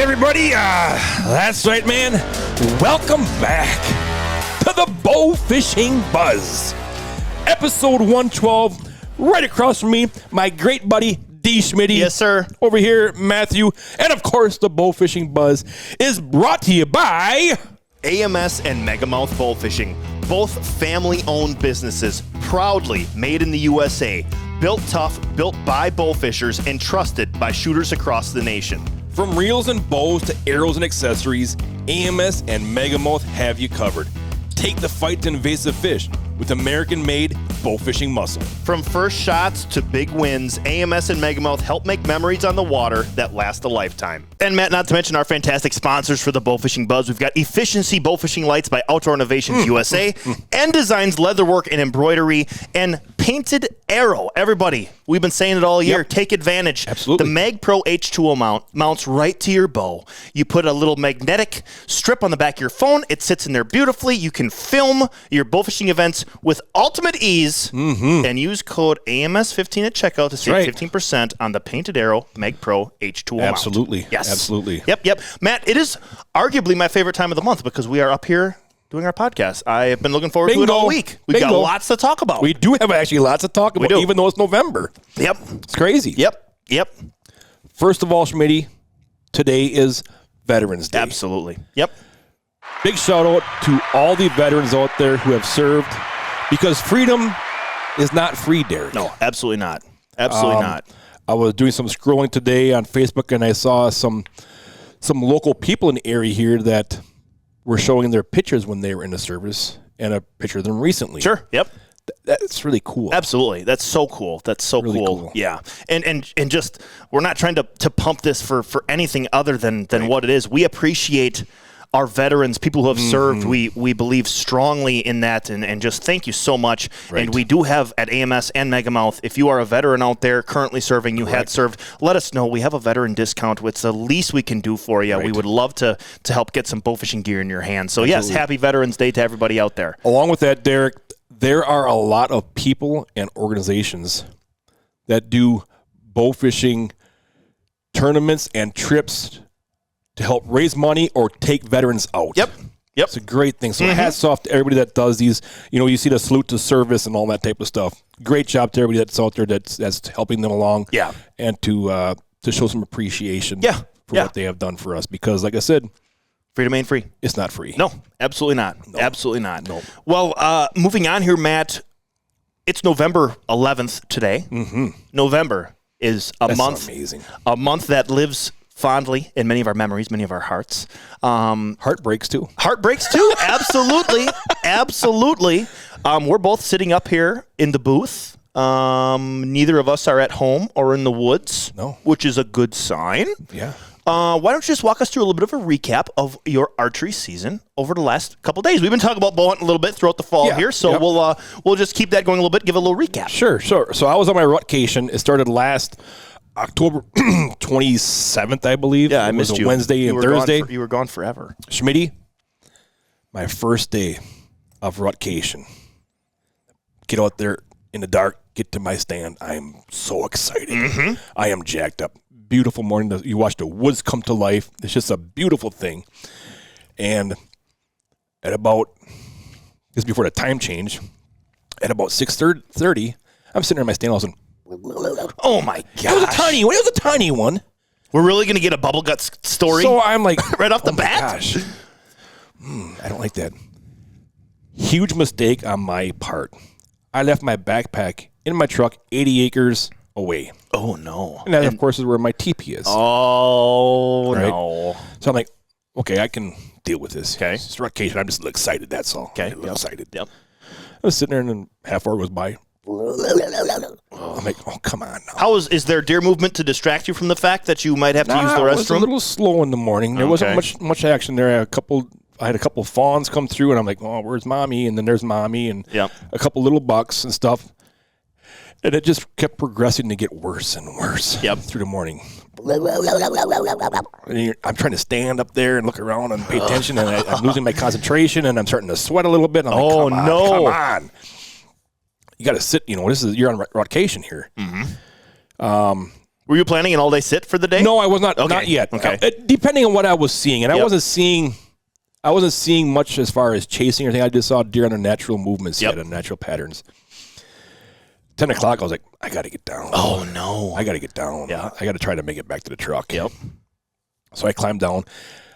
everybody. That's right, man. Welcome back to the Bowfishing Buzz. Episode 112. Right across from me, my great buddy, D-Schmidty. Yes, sir. Over here, Mathew. And, of course, the Bowfishing Buzz is brought to you by AMS and Megamouth Bowfishing. Both family-owned businesses, proudly made in the USA. Built tough, built by bowfishers, and trusted by shooters across the nation. From reels and bows to arrows and accessories, AMS and Megamouth have you covered. Take the fight to invasive fish with American-made bowfishing muscle. From first shots to big wins, AMS and Megamouth help make memories on the water that last a lifetime. And Matt, not to mention our fantastic sponsors for the Bowfishing Buzz. We've got Efficiency Bowfishing Lights by Outdoor Innovations USA, End Designs Leatherwork and Embroidery, and Painted Arrow. Everybody, we've been saying it all year. Yep. Take advantage. Absolutely. The Mag Pro H2O mount mounts right to your bow. You put a little magnetic strip on the back of your phone. It sits in there beautifully. You can film your bowfishing events with ultimate ease and use code AMS15 at checkout to save 15% on the Painted Arrow Mag Pro H2O mount. Absolutely. Yes. Absolutely. Yep. Matt, it is arguably my favorite time of the month because we are up here doing our podcast. I have been looking forward to it all week. We've got lots to talk about. We do have actually lots to talk about, even though it's November. Yep. It's crazy. Yep. First of all, Schmitty, today is Veterans Day. Absolutely. Yep. Big shout out to all the veterans out there who have served, because freedom is not free, Derek. No, absolutely not. Absolutely not. I was doing some scrolling today on Facebook, and I saw some local people in the area here that were showing their pictures when they were in the service, and a picture of them recently. Sure. Yep. That's really cool. Absolutely. That's so cool. That's so really cool. Yeah. And just, we're not trying to pump this for anything other than what it is. We appreciate our veterans, people who have served. We believe strongly in that, and just thank you so much. Right. And we do have at AMS and Megamouth, if you are a veteran out there currently serving, you had served, let us know. We have a veteran discount. It's the least we can do for you. Right. We would love to help get some bowfishing gear in your hands. So yes, happy Veterans Day to everybody out there. Along with that, Derek, there are a lot of people and organizations that do bowfishing tournaments and trips to help raise money or take veterans out. Yep. It's a great thing. So hats off to everybody that does these. You know, you see the salute to service and all that type of stuff. Great job to everybody that's out there that's helping them along. Yeah. And to show some appreciation for what they have done for us. Because, like I said, freedom ain't free. It's not free. No, absolutely not. No. Absolutely not. No. Well, moving on here, Matt, it's November 11th today. November is a month that lives fondly in many of our memories, many of our hearts. Heartbreaks too. Absolutely. Absolutely. We're both sitting up here in the booth. Neither of us are at home or in the woods, which is a good sign. Yeah. Why don't you just walk us through a little bit of a recap of your archery season over the last couple of days? We've been talking about bow hunting a little bit throughout the fall here, so we'll just keep that going a little bit, give a little recap. Sure. So I was on my rutcation. It started last October 27th, I believe. Yeah, I missed you. Wednesday and Thursday. You were gone forever. Schmitty, my first day of rutcation. Get out there in the dark, get to my stand. I am so excited. I am jacked up. Beautiful morning. You watch the woods come to life. It's just a beautiful thing. And at about, just before the time change, at about 6:30, I'm sitting there in my stand. I was like, oh my gosh. It was a tiny one. We're really going to get a bubble guts story? So I'm like, right off the bat? Gosh. I don't like that. Huge mistake on my part. I left my backpack in my truck 80 acres away. Oh, no. And that, of course, is where my teepee is. Oh, right? No. So I'm like, okay, I can deal with this. Okay. It's rutcation. I'm just excited, that's all. Okay. I'm excited. Yep. I was sitting there, and then half hour goes by. I'm like, oh, come on now. Is there deer movement to distract you from the fact that you might have to use the restroom? It was a little slow in the morning. There wasn't much action there. I had a couple fawns come through, and I'm like, oh, where's Mommy? And then there's Mommy, and a couple little bucks and stuff. And it just kept progressing to get worse and worse through the morning. And I'm trying to stand up there and look around and pay attention, and I'm losing my concentration, and I'm starting to sweat a little bit. And I'm like, come on. You got to sit, you're on rutcation here. Were you planning an all-day sit for the day? No, I was not. Okay. Not yet. Okay. Depending on what I was seeing, and I wasn't seeing much as far as chasing or anything. I just saw deer on their natural movements, yet, and natural patterns. 10 o'clock, I was like, I got to get down. Oh, no. I got to get down. Yeah. I got to try to make it back to the truck. Yep. So I climbed down.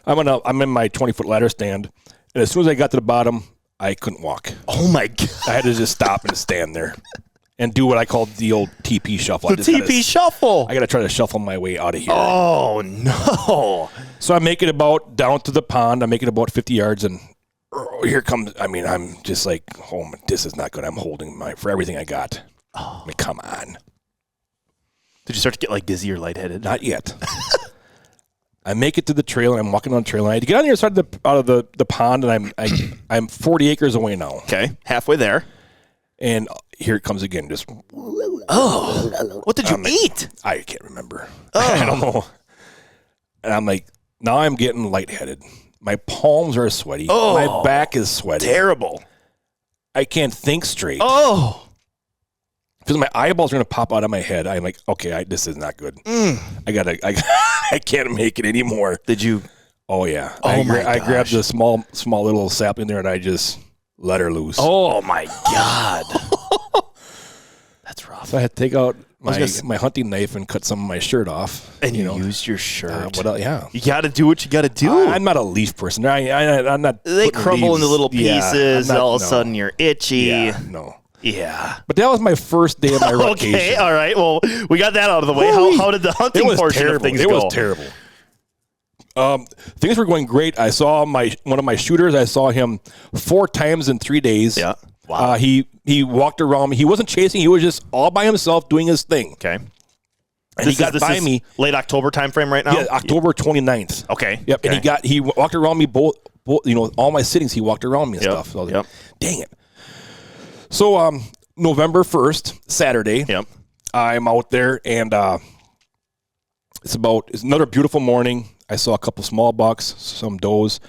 I'm in my 20-foot ladder stand, and as soon as I got to the bottom, I couldn't walk. Oh, my God. I had to just stop and stand there and do what I called the old TP shuffle. The TP shuffle. I got to try to shuffle my way out of here. Oh, no. So I make it about down to the pond. I make it about 50 yards, and here comes, I'm just like, oh, this is not good. I'm holding for everything I got. Oh. Come on. Did you start to get like dizzy or lightheaded? Not yet. I make it to the trail, and I'm walking on the trail, and I had to get on the other side out of the pond, and I'm 40 acres away now. Okay, halfway there. And here it comes again. Just what did you eat? I can't remember. I don't know. And I'm like, now I'm getting lightheaded. My palms are sweaty. My back is sweaty. Terrible. I can't think straight. Oh. Because my eyeballs are going to pop out of my head. I'm like, okay, this is not good. I can't make it anymore. Did you? Oh, yeah. Oh, I grabbed the small little sapling there, and I just let her loose. Oh, my God. That's rough. So I had to take out my hunting knife and cut some of my shirt off. And you used your shirt. Yeah. You got to do what you got to do. I'm not a leaf person. I'm not. They crumble into little pieces. All of a sudden, you're itchy. Yeah, no. Yeah. But that was my first day of my rotation. Okay, all right. Well, we got that out of the way. How did the hunting portion of things go? It was terrible. Things were going great. I saw one of my shooters. I saw him 4 times in 3 days. Yeah. Wow. He walked around me. He wasn't chasing. He was just all by himself doing his thing. Okay. And he got by me. Late October time frame right now? Yeah, October 29th. Okay. Yep. Okay. And he walked around me both all my sittings. He walked around me and stuff. So I was like, dang it. So November 1st, Saturday. Yep. I'm out there, and it's another beautiful morning. I saw a couple small bucks, some does,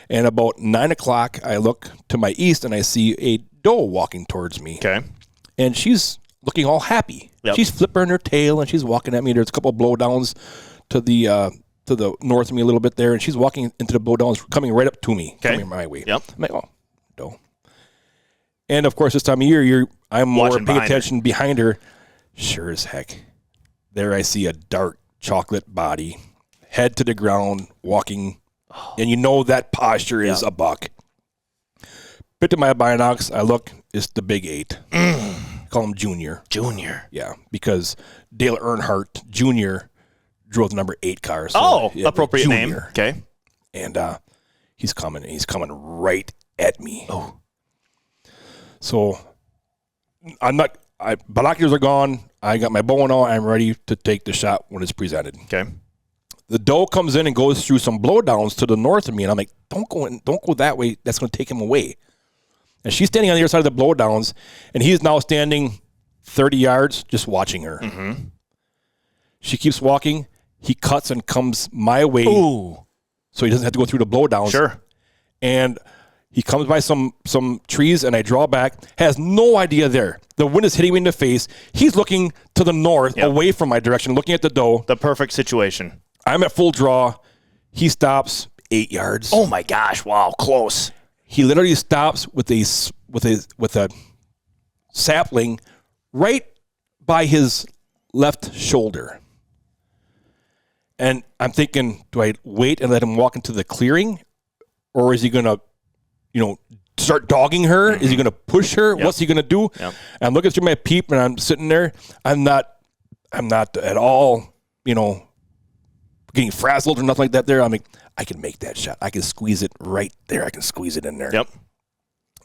and about 9 o'clock, I look to my east, and I see a doe walking towards me. Okay. And she's looking all happy. Yep. She's flipping her tail, and she's walking at me. There's a couple of blowdowns to the north of me a little bit there, and she's walking into the blowdowns, coming right up to me, coming my way. Yep. I'm like, oh, doe. And, of course, this time of year, I'm more paying attention behind her. Sure as heck. There I see a dark chocolate body, head to the ground, walking. And you know that posture is a buck. Picked up my binocs. I look. It's the Big 8. Call him Junior. Junior. Yeah, because Dale Earnhardt Jr. drove the number 8 car. So, appropriate Junior. name. Okay. And he's coming. He's coming right at me. Oh. So binoculars are gone. I got my bow and all. I'm ready to take the shot when it's presented. Okay. The doe comes in and goes through some blowdowns to the north of me, and I'm like, don't go that way. That's going to take him away. And she's standing on the other side of the blowdowns, and he's now standing 30 yards just watching her. Mm-hmm. She keeps walking. He cuts and comes my way. Ooh. So he doesn't have to go through the blowdowns. Sure. And he comes by some trees, and I draw back. Has no idea there. The wind is hitting me in the face. He's looking to the north, away from my direction, looking at the doe. The perfect situation. I'm at full draw. He stops 8 yards. Oh my gosh! Wow, close. He literally stops with a sapling right by his left shoulder. And I'm thinking, do I wait and let him walk into the clearing, or is he going to, start dogging her? Mm-hmm. Is he going to push her? Yep. What's he going to do? Yep. And I'm looking through my peep, and I'm sitting there. I'm not at all, getting frazzled or nothing like that there. I'm like, I can make that shot. I can squeeze it right there. I can squeeze it in there. Yep.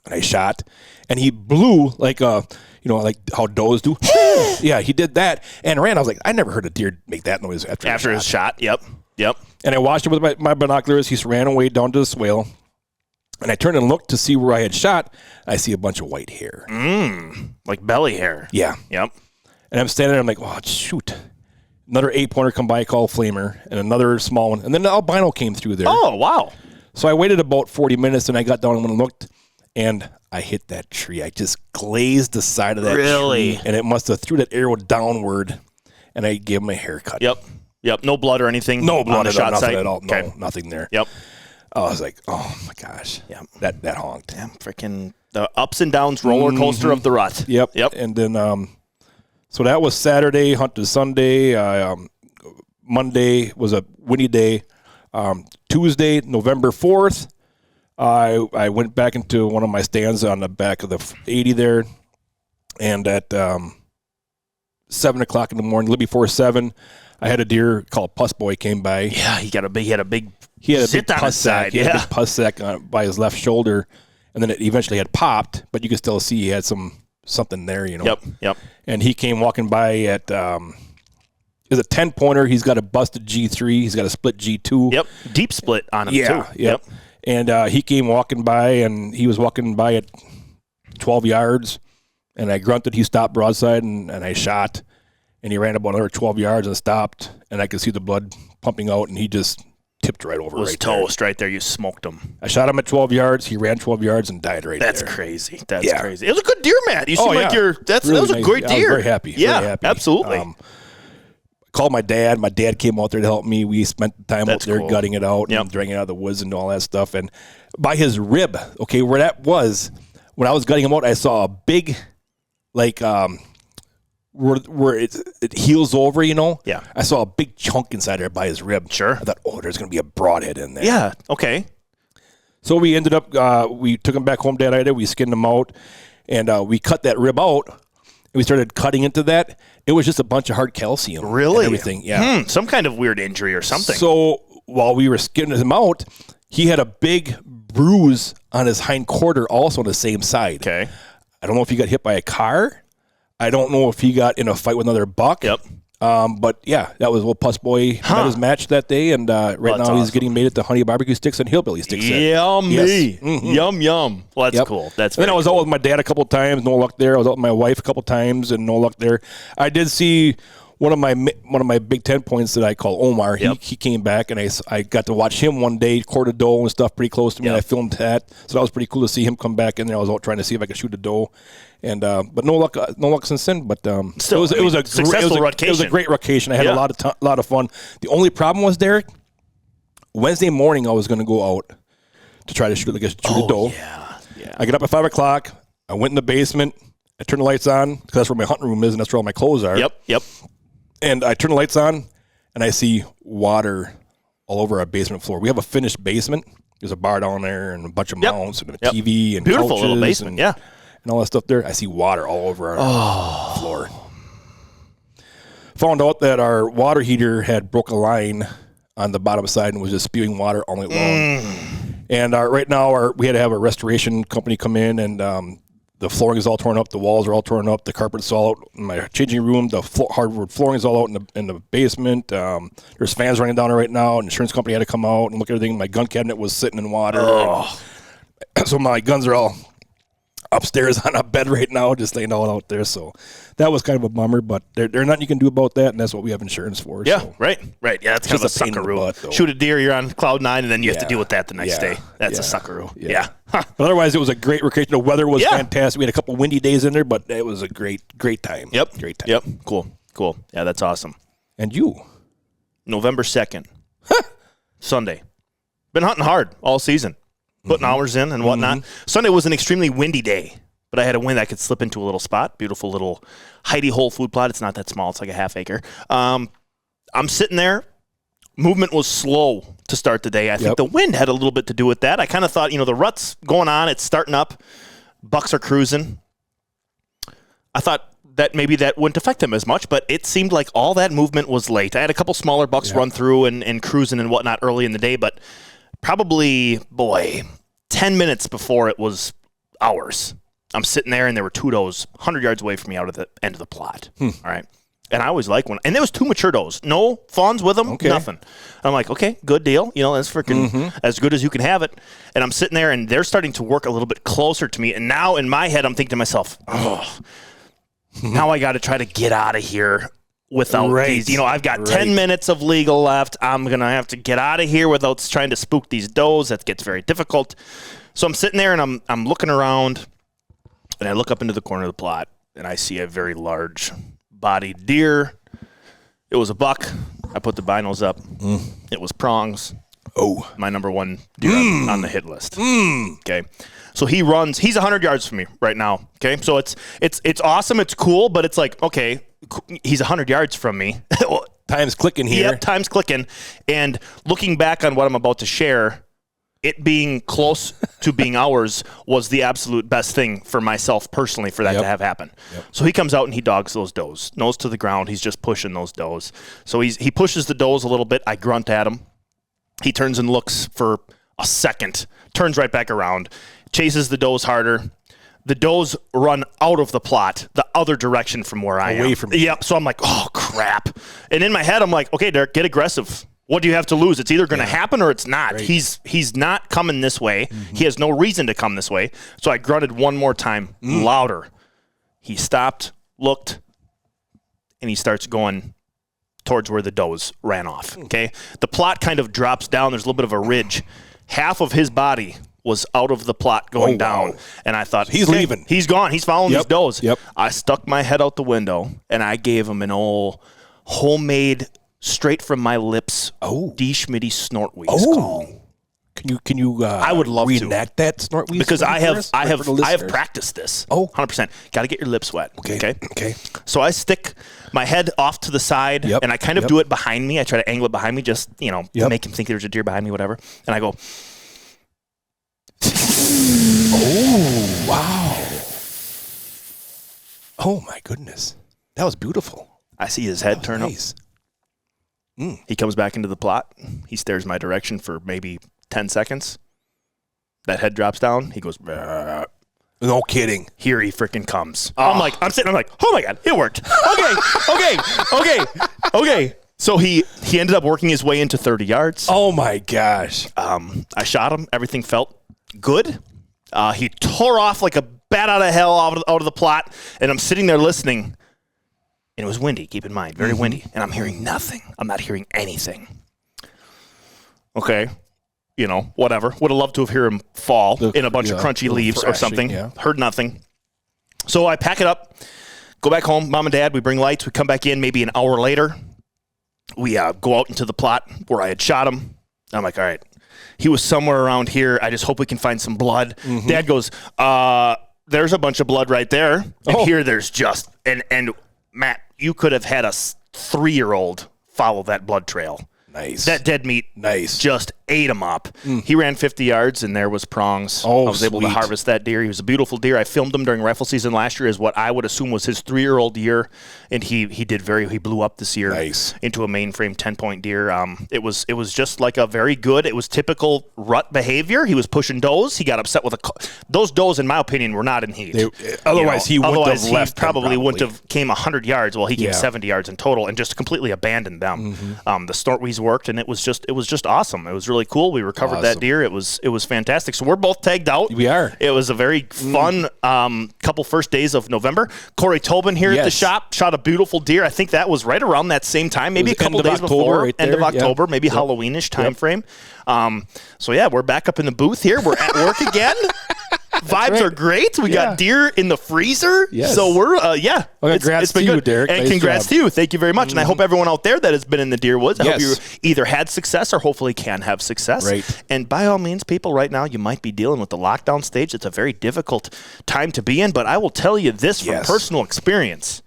And I shot, and he blew like like how does do. Yeah, he did that and ran. I was like, I never heard a deer make that noise after his shot. Yep. And I watched it with my binoculars. He ran away down to the swale, and I turned and looked to see where I had shot. I see a bunch of white hair. Like belly hair. Yeah. Yep. And I'm standing there. I'm like, oh, shoot. Another 8-pointer come by called Flamer, and another small one. And then the albino came through there. Oh, wow. So I waited about 40 minutes, and I got down and went and looked, and I hit that tree. I just glazed the side of that tree. And it must have threw that arrow downward. and I gave him a haircut. Yep. No blood or anything. No blood on the shot nothing site at all. No, Okay. nothing there. Yep. I was like, oh my gosh. Yeah. That honked. Damn, freaking the ups and downs roller coaster of the rut. Yep. And then so that was Saturday. Hunted Sunday. Monday was a windy day. Tuesday, November 4th, I went back into one of my stands on the back of the 80 there, and at 7 o'clock in the morning, a little before 7, I had a deer called Puss Boy came by. Yeah, he had a big pus sack. He had a big pus sack by his left shoulder, and then it eventually had popped, but you could still see he had something there, you know. Yep. And he came walking by at is a 10-pointer. He's got a busted G3. He's got a split G2. Yep. Deep split on him too. Yep. And he came walking by, and he was walking by at 12 yards, and I grunted. He stopped broadside, and I shot, and he ran about another 12 yards and stopped, and I could see the blood pumping out, and he just tipped right over. Was toast right there. You smoked him. I shot him at 12 yards. He ran 12 yards and died right there. That's crazy. That's crazy. It was a good deer, Matt. You seem like that really was a nice. great deer. I was very happy. Yeah, very happy. Absolutely. Called my dad. My dad came out there to help me. We spent the time out there gutting it out and dragging it out of the woods and all that stuff. And by his rib, okay, where that was, when I was gutting him out, I saw a big, like, where it heals over, you know? Yeah. I saw a big chunk inside there by his rib. Sure. I thought, there's going to be a broadhead in there. Yeah, okay. So we ended up, we took him back home, Dad and I did. We skinned him out, and we cut that rib out. We started cutting into that. It was just a bunch of hard calcium. Really? And everything, yeah. Some kind of weird injury or something. So while we were skinning him out, he had a big bruise on his hind quarter also on the same side. Okay. I don't know if he got hit by a car. I don't know if he got in a fight with another buck. Yep. But yeah, that was Puss Boy met his match that day, and right now he's getting made at the Honey Barbecue Sticks and Hillbilly Sticks. Yummy. Yes. Mm-hmm. Yum. Well, that's cool. That's then I was out with my dad a couple of times, no luck there. I was out with my wife a couple of times, and no luck there. I did see one of my big 10 points that I call Omar. He came back, and I got to watch him one day, court a doe and stuff pretty close to me. And I filmed that, so that was pretty cool to see him come back in there. I was out trying to see if I could shoot a doe. And but no luck since then. But still, it was a successful rutcation. It was a great rutcation. I had a lot of fun. The only problem was, Derek, Wednesday morning I was going to go out to try to shoot a doe. Yeah. I get up at 5 o'clock. I went in the basement. I turned the lights on because that's where my hunting room is and that's where all my clothes are. Yep. And I turn the lights on and I see water all over our basement floor. We have a finished basement. There's a bar down there and a bunch of mounts and a TV and beautiful couches little basement. And all that stuff there. I see water all over our floor. Found out that our water heater had broke a line on the bottom side and was just spewing water all night long. And right now we had to have a restoration company come in, and the flooring is all torn up, the walls are all torn up, the carpet's all out in my changing room, the hardwood flooring is all out in the basement. There's fans running down there right now. An insurance company had to come out and look at everything. My gun cabinet was sitting in water. So my guns are all upstairs on a bed right now, just laying all out there. So that was kind of a bummer, but there's nothing you can do about that, and that's what we have insurance for. Yeah, so. right. Yeah, that's kind of a suckaroo. Shoot a deer, you're on cloud 9, and then you have to deal with that the next day. That's a suckaroo. Yeah. But otherwise, it was a great vacation. The weather was fantastic. We had a couple windy days in there, but it was a great time. Great time. Yep. Cool. Yeah, that's awesome. And you? November 2nd. Sunday. Been hunting hard all season. Putting hours in and whatnot. Sunday was an extremely windy day, but I had a wind I could slip into a little spot. Beautiful little Heidi Hole food plot. It's not that small. It's like a half acre. I'm sitting there. Movement was slow to start the day. I think the wind had a little bit to do with that. I kind of thought, the rut's going on. It's starting up. Bucks are cruising. I thought that maybe that wouldn't affect them as much, but it seemed like all that movement was late. I had a couple smaller bucks run through and cruising and whatnot early in the day, but probably, 10 minutes before it was hours. I'm sitting there, and there were two does 100 yards away from me out of the end of the plot. All right. And I always like when, and there was two mature does. No fawns with them, nothing. I'm like, okay, good deal. That's freaking as good as you can have it. And I'm sitting there, and they're starting to work a little bit closer to me. And now in my head, I'm thinking to myself, now I got to try to get out of here without these. I've got 10 minutes of legal left. I'm going to have to get out of here without trying to spook these does. That gets very difficult. So I'm sitting there, and I'm looking around, and I look up into the corner of the plot, and I see a very large bodied deer It was a buck. I put the binos up. It was prongs. Oh, my number one deer on the hit list. Okay. So he runs, he's 100 yards from me right now. Okay. So it's awesome. It's cool, but it's like, okay, he's 100 yards from me. Time's clicking here. Yep, time's clicking. And looking back on what I'm about to share, it being close to being ours was the absolute best thing for myself personally for that to have happen. Yep. So he comes out and he dogs those does. Nose to the ground. He's just pushing those does. So he pushes the does a little bit. I grunt at him. He turns and looks for a second, turns right back around, chases the does harder. The does run out of the plot the other direction from where I am. Away from you. Yep. So I'm like, oh, crap. And in my head, I'm like, okay, Derek, get aggressive. What do you have to lose? It's either going to happen or it's not. Right. He's not coming this way. Mm-hmm. He has no reason to come this way. So I grunted one more time, louder. He stopped, looked, and he starts going towards where the does ran off. Okay, the plot kind of drops down. There's a little bit of a ridge. Half of his body was out of the plot going down, and I thought he's leaving. He's gone. He's following these does. Yep. I stuck my head out the window and I gave him an old homemade, straight from my lips, D-Schmidty snort wheeze call. Can you? I would love reenact that snort wheeze because I have practiced this. 100%. Got to get your lips wet. Okay. So I stick my head off to the side, and I kind of do it behind me. I try to angle it behind me, just to make him think there's a deer behind me, whatever. And I go. Oh wow! Oh my goodness, that was beautiful. I see his head turn up. He comes back into the plot. He stares my direction for maybe 10 seconds. That head drops down. He goes, "Bah." No kidding. Here he freaking comes. I'm like, oh my God, it worked. Okay. So he ended up working his way into 30 yards. Oh my gosh. I shot him. Everything felt good. He tore off like a bat out of hell out of the plot. And I'm sitting there listening. And it was windy, keep in mind, very windy. And I'm hearing nothing. I'm not hearing anything. Okay. Whatever. Would have loved to have heard him fall in a bunch of crunchy leaves or something. Yeah. Heard nothing. So I pack it up, go back home, mom and dad, we bring lights. We come back in maybe an hour later. We go out into the plot where I had shot him. I'm like, all right, he was somewhere around here. I just hope we can find some blood. Mm-hmm. Dad goes, there's a bunch of blood right there. And here there's just, and Matt, you could have had a 3-year-old follow that blood trail. Nice. That dead meat just ate him up. He ran 50 yards, and there was prongs. I was able to harvest that deer. He was a beautiful deer. I filmed him during rifle season last year as what I would assume was his 3-year-old deer, and he blew up this year into a mainframe 10-point deer. It was just like a very good, it was typical rut behavior. He was pushing does. He got upset with those does, in my opinion, were not in heat. Otherwise, he wouldn't have left. Probably wouldn't have came 100 yards. Well, he came 70 yards in total and just completely abandoned them. The snort wheeze worked, and it was just awesome. It was really cool. We recovered that deer. It was fantastic. So we're both tagged out. We are. It was a very fun couple first days of November. Corey Tobin here at the shop shot a beautiful deer. I think that was right around that same time, maybe a couple days before, end of October, maybe Halloweenish time frame. So yeah, we're back up in the booth here. We're at work again. Vibes are great. We got deer in the freezer. Yes. So we're, congrats to you, Derek. And nice congrats job. to you. Thank you very much. And I hope everyone out there that has been in the deer woods, I hope you either had success or hopefully can have success. Right. And by all means, people, right now, you might be dealing with the lockdown stage. It's a very difficult time to be in. But I will tell you this from personal experience.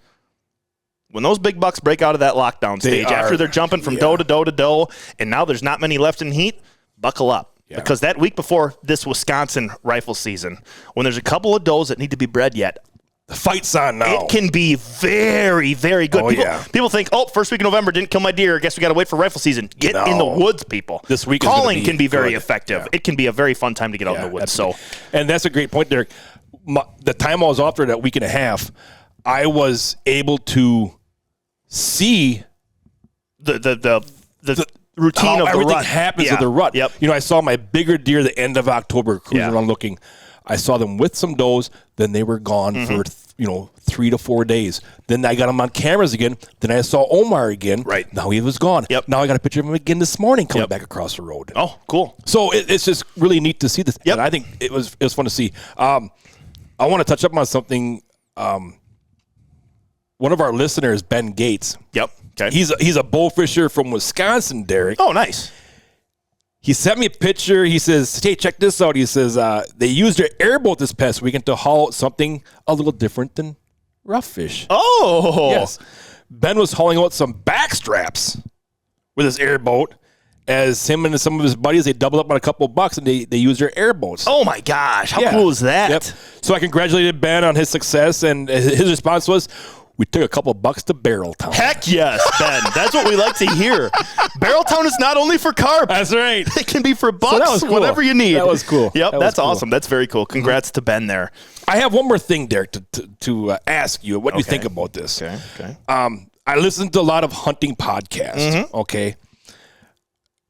When those big bucks break out of that lockdown stage, after they're jumping from doe to doe to doe, and now there's not many left in heat, buckle up. Yeah. Because that week before this Wisconsin rifle season, when there's a couple of does that need to be bred yet, the fight's on now. It can be very, very good. People think, first week of November didn't kill my deer. I guess we got to wait for rifle season. Get in the woods, people. This week calling can be very effective. Yeah. It can be a very fun time to get out in the woods. And that's a great point, Derek. The time I was off there that week and a half, I was able to see the routine how of everything rut. Happens with the rut. Yep. I saw my bigger deer the end of October cruising around looking. I saw them with some does. Then they were gone for 3 to 4 days. Then I got them on cameras again. Then I saw Omar again. Right. Now he was gone. Yep. Now I got a picture of him again this morning coming back across the road. Oh, cool. So it's just really neat to see this. Yep. And I think it was fun to see. I want to touch up on something. one of our listeners, Ben Gates. Yep. Okay. He's a bowfisher from Wisconsin, Derek. Oh, nice. He sent me a picture. He says, hey, check this out. He says, they used their airboat this past weekend to haul out something a little different than rough fish. Oh. Yes. Ben was hauling out some backstraps with his airboat. As him and some of his buddies, they doubled up on a couple of bucks, and they used their airboats. Oh, my gosh. How cool is that? Yep. So I congratulated Ben on his success, and his response was, we took a couple of bucks to Barreltown. Heck yes, Ben. That's what we like to hear. Barreltown is not only for carp. That's right. It can be for bucks, So that was cool. whatever you need. That was cool. Yep, that's cool. awesome. That's very cool. Congrats to Ben there. I have one more thing, Derek, to ask you. What do you think about this? Okay. I listen to a lot of hunting podcasts, okay?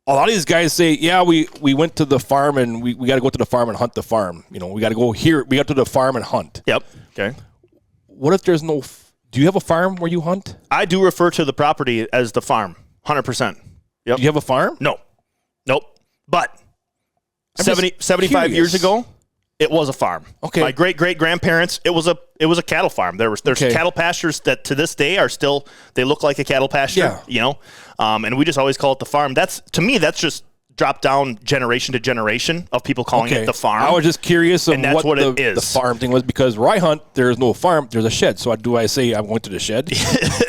A lot of these guys say, yeah, we went to the farm and we got to go to the farm and hunt the farm. You know, we got to go here. We got to the farm and hunt. Yep. Okay. What if there's no... Do you have a farm where you hunt? I do refer to the property as the farm, 100%. Yep. Do you have a farm? No. Nope. But I'm 75 curious. years ago, it was a farm. Okay. My great-great-grandparents, it was a cattle farm. There's cattle pastures that to this day are still, they look like a cattle pasture, you know? And we just always call it the farm. To me, that's just dropped down generation to generation of people calling it the farm. I was just curious of what it is. The farm thing was, because where I hunt, there's no farm, there's a shed. So do I say I'm going to the shed?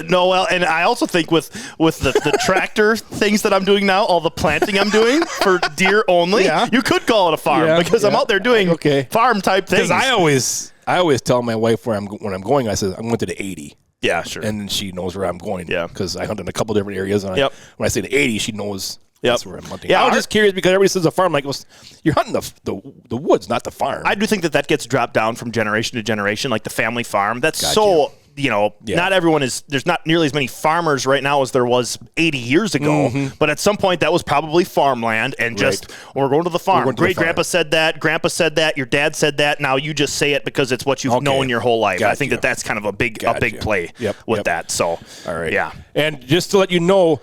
No, well, and I also think with the tractor things that I'm doing now, all the planting I'm doing for deer only, you could call it a farm because I'm out there doing farm type things. Because I always tell my wife when I'm going, I said I'm going to the 80. Yeah, sure. And then she knows where I'm going. Yeah. Because I hunt in a couple different areas. And when I say the 80, she knows that's where I'm hunting. Yeah, I was just curious because everybody says a farm. Like, well, you're hunting the woods, not the farm. I do think that gets dropped down from generation to generation, like the family farm. That's not everyone is, there's not nearly as many farmers right now as there was 80 years ago. But at some point, that was probably farmland and we're going to the farm. Great-grandpa said that. Grandpa said that. Your dad said that. Now you just say it because it's what you've known your whole life. I think that's kind of a big play with that. So, all right. Yeah. And just to let you know,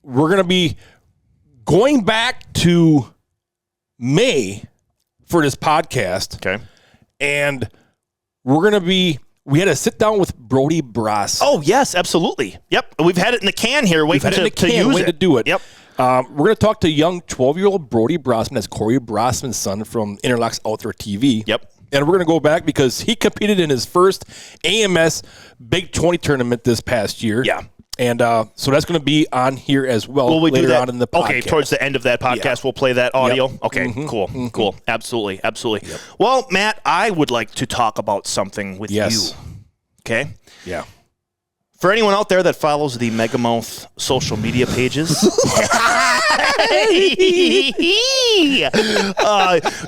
we're going to be going back to May for this podcast. Okay. And we're going to we had a sit down with Brody Brossman. Oh, yes, absolutely. Yep. We've had it in the can here, waiting to use it. To do it. Yep. We're going to talk to young 12-year-old Brody Brossman. That's Corey Brossman's son from Interlocks Outdoor TV. Yep. And we're going to go back because he competed in his first AMS Big 20 tournament this past year. Yeah. And so that's going to be on here as well. Will we later do that on in the podcast? Okay, towards the end of that podcast, we'll play that audio. Yep. Okay, cool. Absolutely. Yep. Well, Matt, I would like to talk about something with you. Okay? Yeah. For anyone out there that follows the Megamouth social media pages,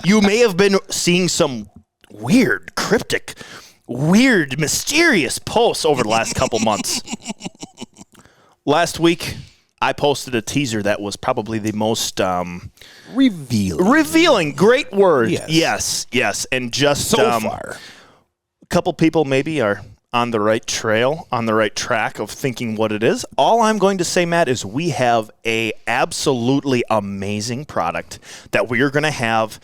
you may have been seeing some weird, cryptic, mysterious posts over the last couple months. Last week, I posted a teaser that was probably the most revealing. Great word. Yes. And just so far, a couple people maybe are on the right trail, on the right track of thinking what it is. All I'm going to say, Matt, is we have a absolutely amazing product that we are going to have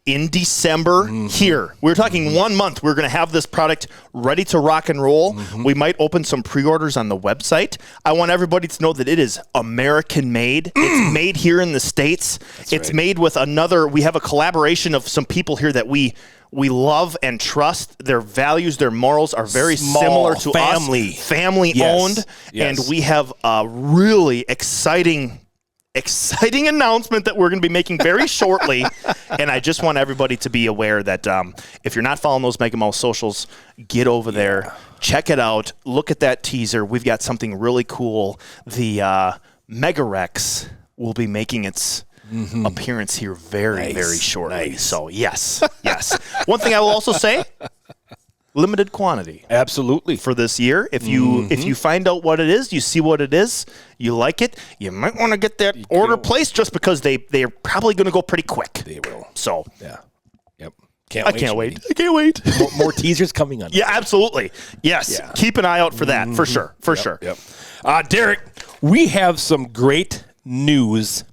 in December here. We're talking 1 month. We're going to have this product ready to rock and roll. We might open some pre-orders on the website. I want everybody to know that it is American made. It's made here in the States. It's made with we have a collaboration of some people here that we love and trust. Their values, their morals are very similar to us. Family owned. And we have a really exciting announcement that we're going to be making very shortly. And I just want everybody to be aware that if you're not following those Megamouth socials, get over there, check it out, look at that teaser. We've got something really cool. The Megarex will be making its appearance here very shortly. So yes. One thing I will also say, limited quantity. Absolutely. For this year. If you find out what it is, you see what it is, you like it, you might want to get that order placed just because they're probably going to go pretty quick. They will. So. Yeah. Yep. I can't wait. More teasers coming on. Yeah, absolutely. Yes. Yeah. Keep an eye out for that. For sure. For sure. Yep. Derek, we have some great news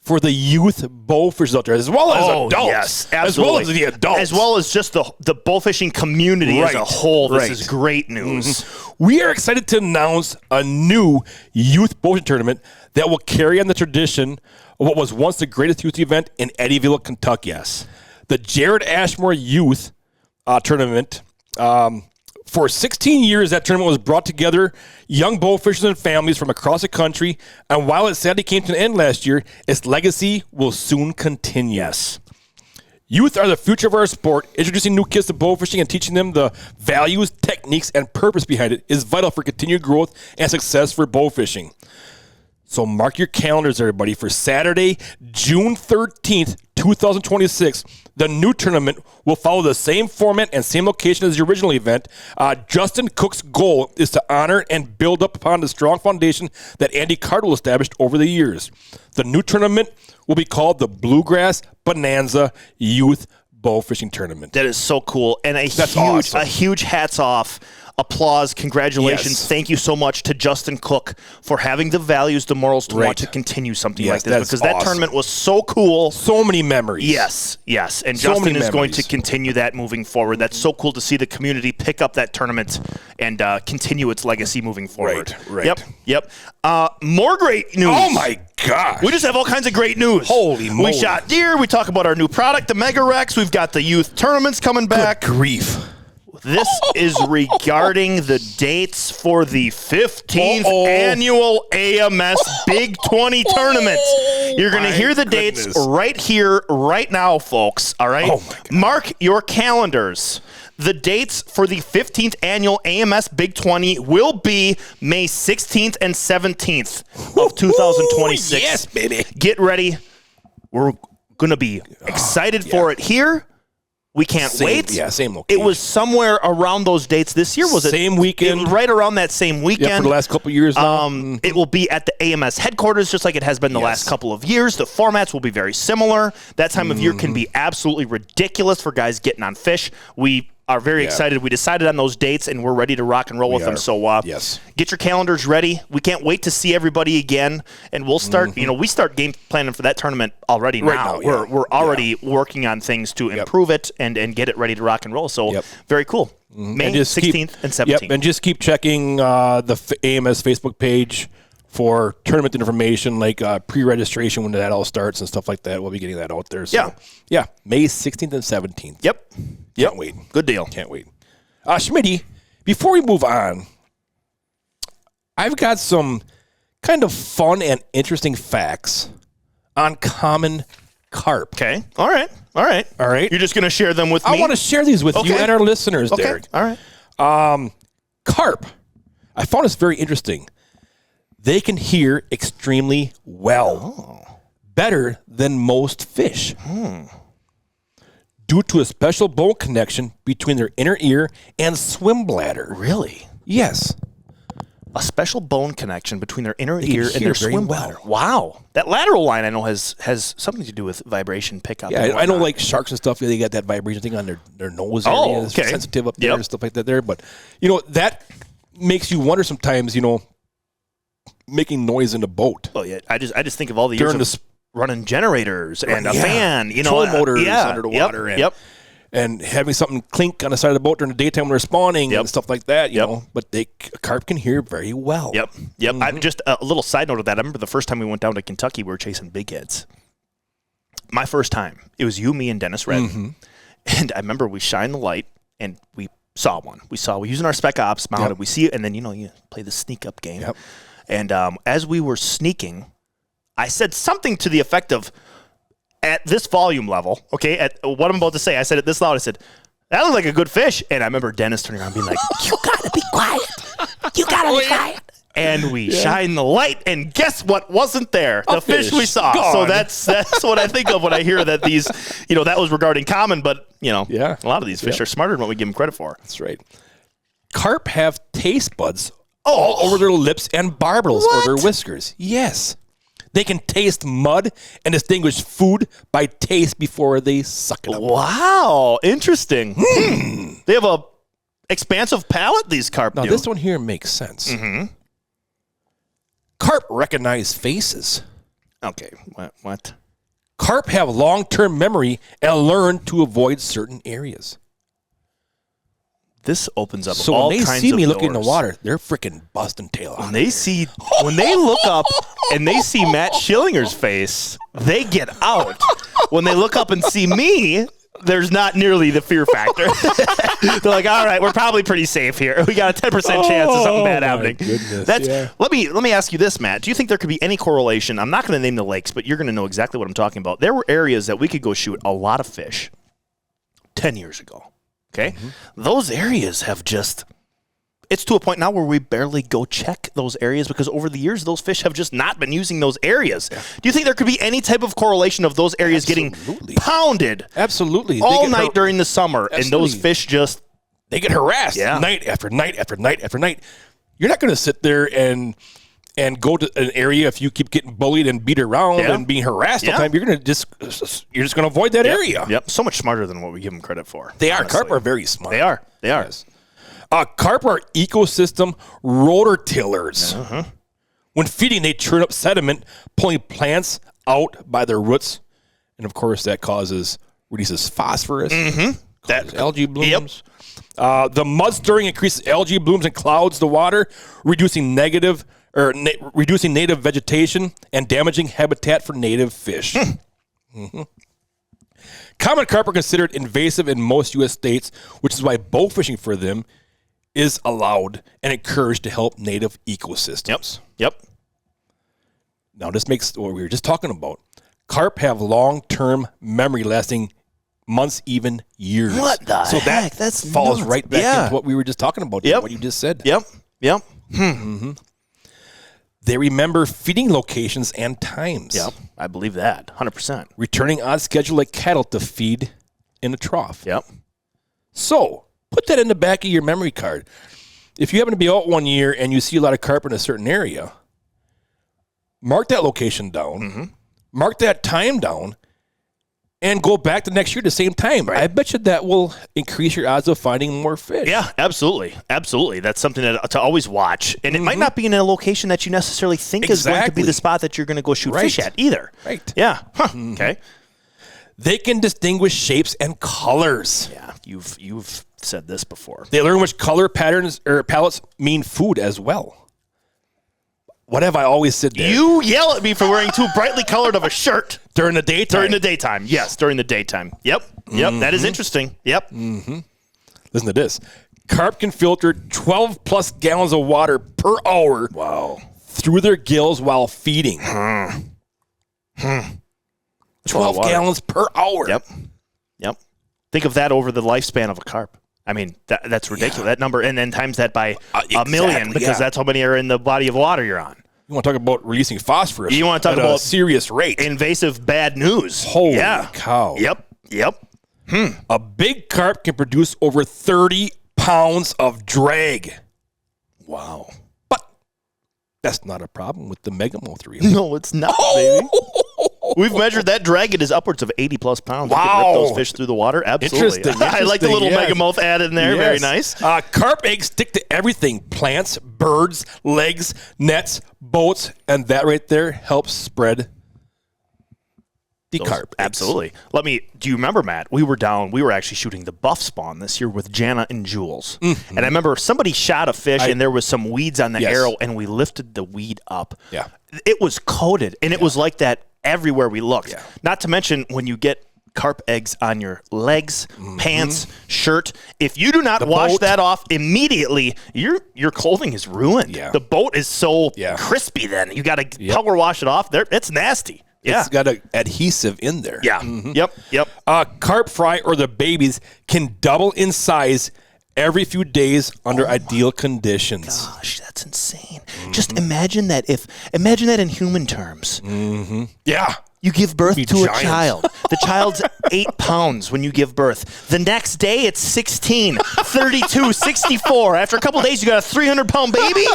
for the youth bowfishers out there, as well as adults. Yes, absolutely. As well as the adults. As well as just the bowfishing community as a whole. This is great news. We are excited to announce a new youth bowfishing tournament that will carry on the tradition of what was once the greatest youth event in Eddyville, Kentucky. Yes. The Jared Ashmore Youth Tournament. For 16 years, that tournament was brought together young bowfishers and families from across the country, and while it sadly came to an end last year, its legacy will soon continue. Yes. Youth are the future of our sport. Introducing new kids to bowfishing and teaching them the values, techniques, and purpose behind it is vital for continued growth and success for bowfishing. So mark your calendars, everybody, for Saturday, June 13th, 2026. The new tournament will follow the same format and same location as the original event. Justin Cook's goal is to honor and build up upon the strong foundation that Andy Cardwell established over the years. The new tournament will be called the Bluegrass Bonanza Youth Bowfishing Tournament. That is so cool. And a huge hats off. Applause, congratulations. Yes. Thank you so much to Justin Cook for having the values, the morals to want to continue something like this, because that tournament was so cool. So many memories. Yes. And Justin is going to continue that moving forward. That's so cool to see the community pick up that tournament and continue its legacy moving forward. Right. Yep. More great news. Oh my gosh. We just have all kinds of great news. Holy moly. We shot deer. We talk about our new product, the Mega Rex. We've got the youth tournaments coming back. Good grief. This is regarding the dates for the 15th Annual AMS Big 20 Tournament. You're going to hear the dates right here, right now, folks. All right? Mark your calendars. The dates for the 15th Annual AMS Big 20 will be May 16th and 17th of 2026. Yes, baby. Get ready. We're going to be excited for it here. We can't wait. Yeah, same location. It was somewhere around those dates this year. Was it same weekend? It was right around that same weekend. Yeah, for the last couple of years now. It will be at the AMS headquarters, just like it has been the last couple of years. The formats will be very similar. That time of year can be absolutely ridiculous for guys getting on fish. We are very excited. We decided on those dates, and we're ready to rock and roll with them. So get your calendars ready. We can't wait to see everybody again, and we'll start. We start game planning for that tournament already now. We're already working on things to improve it and get it ready to rock and roll. So very cool. May 16th and 17th. And just keep checking the AMS Facebook page for tournament information, like pre-registration when that all starts and stuff like that. We'll be getting that out there. So, May 16th and 17th. Can't wait. Good deal. Can't wait. Schmitty, before we move on, I've got some kind of fun and interesting facts on common carp. Okay. All right. You're just going to share them with me? I want to share these with you and our listeners, Derek. All right. Carp. I found this very interesting. They can hear extremely well. Better than most fish. Due to a special bone connection between their inner ear and swim bladder. Really? Yes. A special bone connection between their inner ear and their swim bladder. Wow. That lateral line I know has something to do with vibration pickup. Yeah, I know like sharks and stuff, they got that vibration thing on their nose area. It's sensitive up there and stuff like that there. But, that makes you wonder sometimes, making noise in the boat. Oh, yeah. I just think of all the years of running generators and a fan, troll motors under the water, and having something clink on the side of the boat during the daytime when they're spawning and stuff like that. You know, but carp can hear very well. I'm just a little side note of that. I remember the first time we went down to Kentucky, we were chasing big heads. My first time, it was you, me, and Dennis Red, and I remember we shined the light and we saw one. We're using our Spec Ops mounted. We see it, and then you play the sneak up game. And as we were sneaking, I said something to the effect of, at this volume level, at what I'm about to say, I said it this loud, I said, that looks like a good fish. And I remember Dennis turning around and being like, you gotta be quiet. You gotta be quiet. And we shine the light, and guess what wasn't there? The fish we saw. Gone. So that's what I think of when I hear that these, that was regarding common, but, a lot of these fish are smarter than what we give them credit for. That's right. Carp have taste buds all over their lips and barbels or their whiskers. Yes. They can taste mud and distinguish food by taste before they suck it up. Wow. Interesting. They have a expansive palate, these carp do. Now, this one here makes sense. Carp recognize faces. Okay. What? Carp have long-term memory and learn to avoid certain areas. This opens up So all when they kinds see of me looking in the doors. water, they're freaking busting tail on. When they look up and they see Matt Schillinger's face, they get out. When they look up and see me, there's not nearly the fear factor. They're like, all right, we're probably pretty safe here. We got a 10% chance of something bad happening. Goodness, Let me ask you this, Matt. Do you think there could be any correlation? I'm not going to name the lakes, but you're going to know exactly what I'm talking about. There were areas that we could go shoot a lot of fish 10 years ago. Okay? Those areas have just... It's to a point now where we barely go check those areas because over the years, those fish have just not been using those areas. Yeah. Do you think there could be any type of correlation of those areas getting pounded all night during the summer and those fish just... They get harassed night after night after night after night. You're not going to sit there and go to an area if you keep getting bullied and beat around and being harassed all the time. You're just going to avoid that area. Yep. So much smarter than what we give them credit for. They are. Carp are very smart. They are. Yes. Carp are ecosystem rototillers. When feeding, they churn up sediment, pulling plants out by their roots. And, of course, that releases phosphorus. That algae blooms. The mud stirring increases algae blooms and clouds the water, reducing native vegetation and damaging habitat for native fish. Common carp are considered invasive in most U.S. states, which is why bowfishing for them is allowed and encouraged to help native ecosystems. Yep. Now, this makes what we were just talking about. Carp have long-term memory lasting months, even years. What the so heck? That falls right back into what we were just talking about, what you just said. Yep. They remember feeding locations and times. Yep, I believe that, 100%. Returning on schedule like cattle to feed in a trough. Yep. So, put that in the back of your memory card. If you happen to be out one year and you see a lot of carp in a certain area, mark that location down, mark that time down, and go back the next year at the same time. Right. I bet you that will increase your odds of finding more fish. Yeah, absolutely. That's something to always watch. And it might not be in a location that you necessarily think is going to be the spot that you're going to go shoot fish at either. Right. Yeah. Okay. They can distinguish shapes and colors. Yeah, you've said this before. They learn which color patterns or palettes mean food as well. What have I always said there? You yell at me for wearing too brightly colored of a shirt. During the daytime? During the daytime, yes, during the daytime. Yep, that is interesting. Yep. Listen to this. Carp can filter 12 plus gallons of water per hour through their gills while feeding. 12 gallons per hour. Yep. Think of that over the lifespan of a carp. I mean, that's ridiculous, that number. And then times that by a million because that's how many are in the body of water you're on. You want to talk about releasing phosphorus. You want to talk about a serious rate. Invasive bad news. Holy cow. Yep. A big carp can produce over 30 pounds of drag. Wow. But that's not a problem with the Megamo 3. No, it's not, baby. We've measured that drag. It is upwards of 80 plus pounds. Wow. You can rip those fish through the water. Absolutely. Interesting. I like the little megamouth add in there. Yes. Very nice. Carp eggs stick to everything. Plants, birds, legs, nets, boats, and that right there helps spread the carp eggs. Absolutely. Do you remember, Matt? We were actually shooting the buff spawn this year with Jana and Jules. And I remember somebody shot a fish and there was some weeds on the arrow and we lifted the weed up. Yeah. It was coated and it was like that everywhere we looked. Yeah. Not to mention when you get carp eggs on your legs, pants, shirt, if you do not wash that off immediately, your clothing is ruined. Yeah. The boat is so crispy then. You got to power wash it off. It's nasty. Yeah. It's got an adhesive in there. Yeah. Yep. Carp fry or the babies can double in size every few days under ideal conditions. Gosh, that's insane. Just imagine that in human terms. Yeah. You give birth to a child. The child's 8 pounds when you give birth. The next day, it's 16, 32, 64. After a couple of days, you got a 300-pound baby?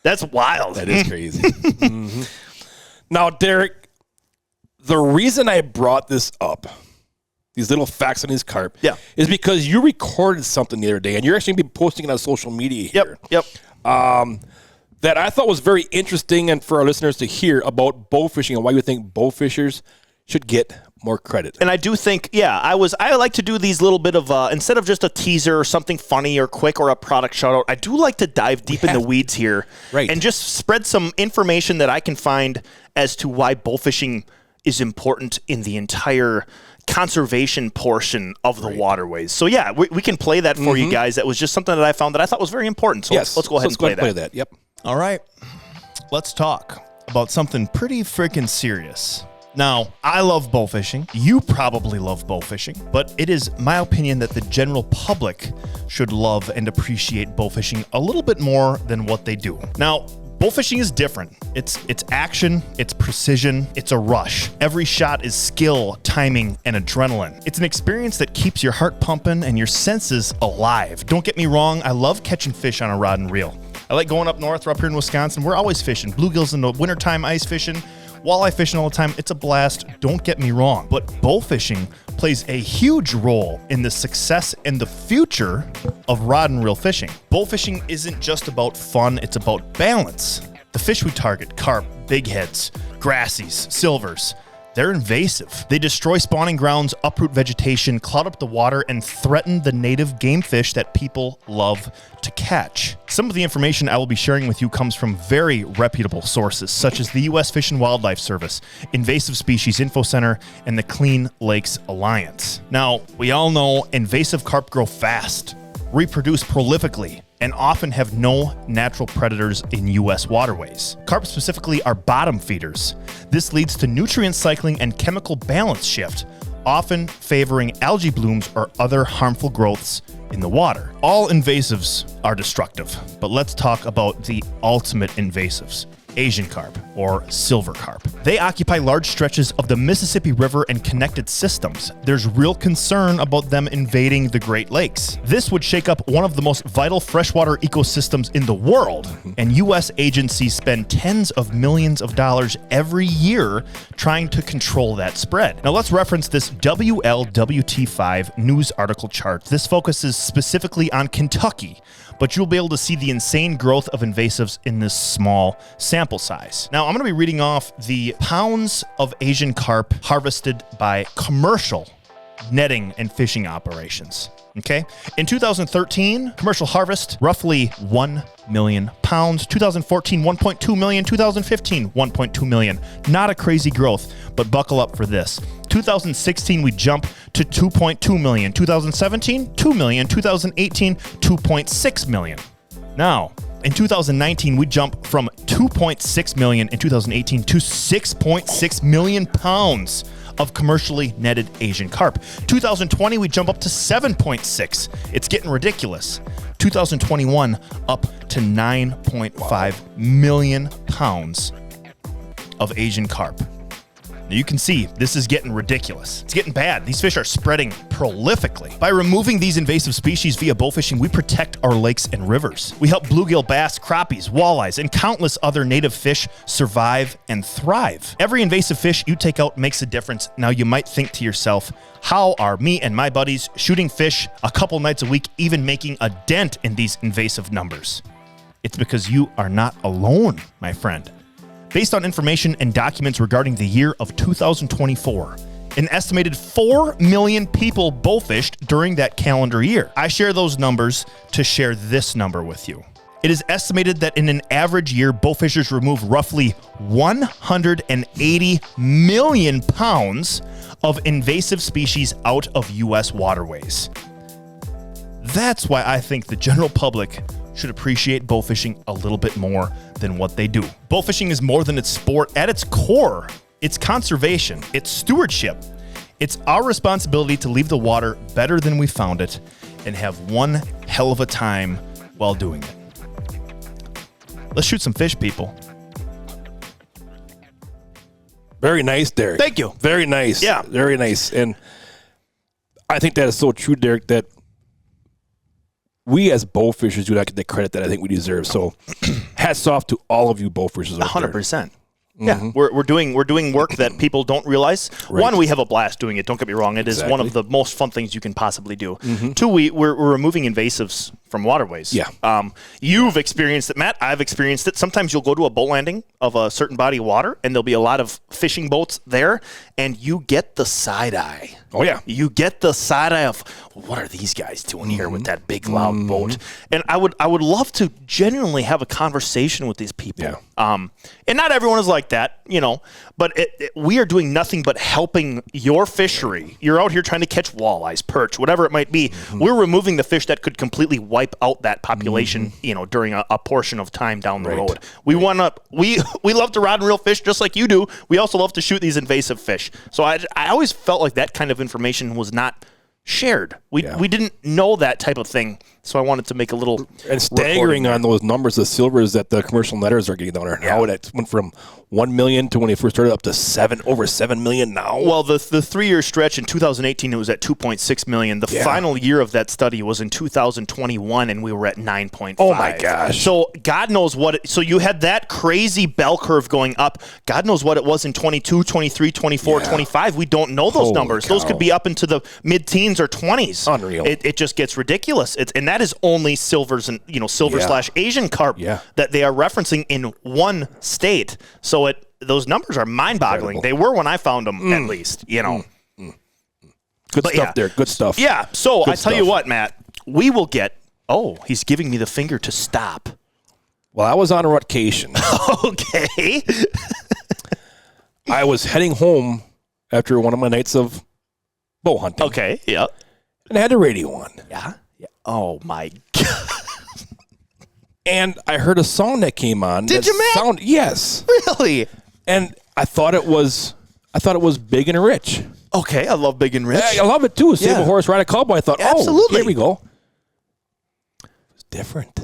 That's wild. That is crazy. Now, Derek, the reason I brought this up, these little facts on his carp, is because you recorded something the other day, and you're actually going to be posting it on social media here. Yep. that I thought was very interesting and for our listeners to hear about bow fishing and why you think bow fishers should get more credit. And I do think, I like to do these little bit of, instead of just a teaser or something funny or quick or a product shout out, I do like to dive deep in the weeds here and just spread some information that I can find as to why bow fishing is important in the entire conservation portion of the waterways. So we can play that for you guys. That was just something that I found that I thought was very important. So let's go ahead and play that. Yep. All right. Let's talk about something pretty freaking serious. Now, I love bow fishing. You probably love bow fishing, but it is my opinion that the general public should love and appreciate bow fishing a little bit more than what they do. Now, bow fishing is different. It's action, it's precision, it's a rush. Every shot is skill, timing, and adrenaline. It's an experience that keeps your heart pumping and your senses alive. Don't get me wrong, I love catching fish on a rod and reel. I like going up north or up here in Wisconsin. We're always fishing. Bluegills in the wintertime, ice fishing, walleye fishing all the time. It's a blast, don't get me wrong. But bow fishing plays a huge role in the success and the future of rod and reel fishing. Bow fishing isn't just about fun, it's about balance. The fish we target, carp, big heads, grassies, silvers, they're invasive. They destroy spawning grounds, uproot vegetation, cloud up the water, and threaten the native game fish that people love to catch. Some of the information I will be sharing with you comes from very reputable sources, such as the U.S. Fish and Wildlife Service, Invasive Species Info Center, and the Clean Lakes Alliance. Now, we all know invasive carp grow fast, reproduce prolifically, and often have no natural predators in U.S. waterways. Carp specifically are bottom feeders. This leads to nutrient cycling and chemical balance shift, often favoring algae blooms or other harmful growths in the water. All invasives are destructive, but let's talk about the ultimate invasives. Asian carp, or silver carp. They occupy large stretches of the Mississippi River and connected systems. There's real concern about them invading the Great Lakes. This would shake up one of the most vital freshwater ecosystems in the world, and U.S. agencies spend tens of millions of dollars every year trying to control that spread. Now let's reference this WLWT5 news article chart. This focuses specifically on Kentucky, but you'll be able to see the insane growth of invasives in this small sample size. Now, I'm going to be reading off the pounds of Asian carp harvested by commercial netting and fishing operations. Okay? In 2013, commercial harvest, roughly 1 million pounds. 2014, 1.2 million. 2015, 1.2 million. Not a crazy growth, but buckle up for this. 2016, we jump to 2.2 million. 2017, 2 million. 2018, 2.6 million. Now, in 2019, we jump from 2.6 million in 2018 to 6.6 million pounds of commercially netted Asian carp. 2020, we jump up to 7.6. It's getting ridiculous. 2021, up to 9.5 million pounds of Asian carp. Now you can see this is getting ridiculous. It's getting bad. These fish are spreading prolifically. By removing these invasive species via bow fishing, we protect our lakes and rivers. We help bluegill, bass, crappies, walleyes, and countless other native fish survive and thrive. Every invasive fish you take out makes a difference. Now you might think to yourself, how are me and my buddies shooting fish a couple nights a week even making a dent in these invasive numbers? It's because you are not alone, my friend. Based on information and documents regarding the year of 2024, an estimated 4 million people bowfished during that calendar year. I share those numbers to share this number with you. It is estimated that in an average year, bowfishers remove roughly 180 million pounds of invasive species out of U.S. waterways. That's why I think the general public should appreciate bowfishing a little bit more than what they do. Bowfishing is more than its sport. At its core, it's conservation, it's stewardship. It's our responsibility to leave the water better than we found it and have one hell of a time while doing it. Let's shoot some fish, people. Very nice, Derek. Thank you. Very nice. Yeah. Very nice. And I think that is so true, Derek, that we as bowfishers do not get the credit that I think we deserve. So hats off to all of you bowfishers out there. 100%. Yeah, we're doing work that people don't realize. Right. One, we have a blast doing it. Don't get me wrong; it is one of the most fun things you can possibly do. Two, we're removing invasives from waterways. Yeah. You've experienced it, Matt. I've experienced it. Sometimes you'll go to a boat landing of a certain body of water, and there'll be a lot of fishing boats there, and you get the side eye. Oh, yeah. You get the side eye of, what are these guys doing here with that big, loud boat? And I would love to genuinely have a conversation with these people. Yeah. And not everyone is like that, but we are doing nothing but helping your fishery. You're out here trying to catch walleyes, perch, whatever it might be. We're removing the fish that could completely wipe out that population, during a portion of time down the road. We love to rod and reel fish just like you do. We also love to shoot these invasive fish. So I always felt like that kind of information was not shared. We didn't know that type of thing. So I wanted to make a little and staggering on those numbers of silvers that the commercial netters are getting down there. Now that went from 1 million to when they first started up to over 7 million now. Well, the 3-year stretch in 2018 it was at 2.6 million. The final year of that study was in 2021, and we were at 9.5. Oh my gosh! So God knows what. So you had that crazy bell curve going up. God knows what it was in 22, 23, 24, 25. We don't know those numbers. Cow. Those could be up into the mid-teens or 20s. Unreal. It just gets ridiculous. And that is only silvers and silver/Asian carp that they are referencing in one state. So those numbers are mind-boggling. Incredible. They were when I found them, at least. Good stuff there. Good stuff. Yeah. So Good I tell you what, Matt, we will get. Oh, he's giving me the finger to stop. Well, I was on a rutcation. Okay. I was heading home after one of my nights of bow hunting. Okay. Yeah. And I had the radio on. Yeah. Oh my God. And I heard a song that came on. Did you, man? Yes. Really? And I thought it was Big and Rich. Okay, I love Big and Rich. I love it too. Save a horse, ride a cowboy. I thought, absolutely. Here we go. It was different.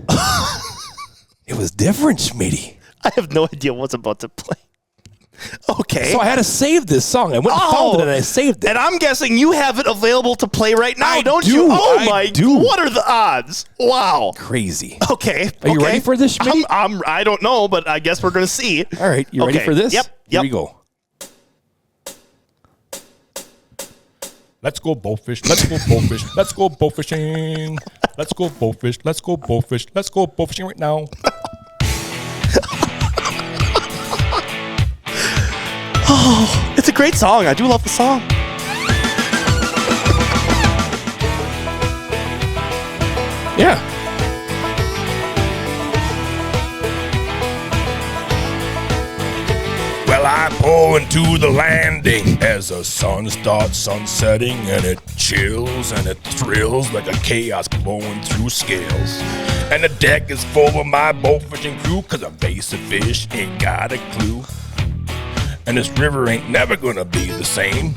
It was different, Schmitty. I have no idea what's about to play. Okay. So I had to save this song. I went and found it and I saved it. And I'm guessing you have it available to play right now, don't you? Oh my! What are the odds? Wow. Crazy. Okay. Are you ready for this, Schmitty? I don't know, but I guess we're going to see. All right. You ready for this? Yep. Here we go. Let's go bowfish. Let's go bowfish. Let's go bowfishing. Let's go bowfish. Let's go bowfish. Let's go bowfishing right now. Oh, it's a great song. I do love the song. Yeah. Well, I pull into the landing as the sun starts sunsetting, and it chills and it thrills like a chaos blowing through scales. And the deck is full of my boat fishing crew, cause a basic fish ain't got a clue. And this river ain't never gonna be the same,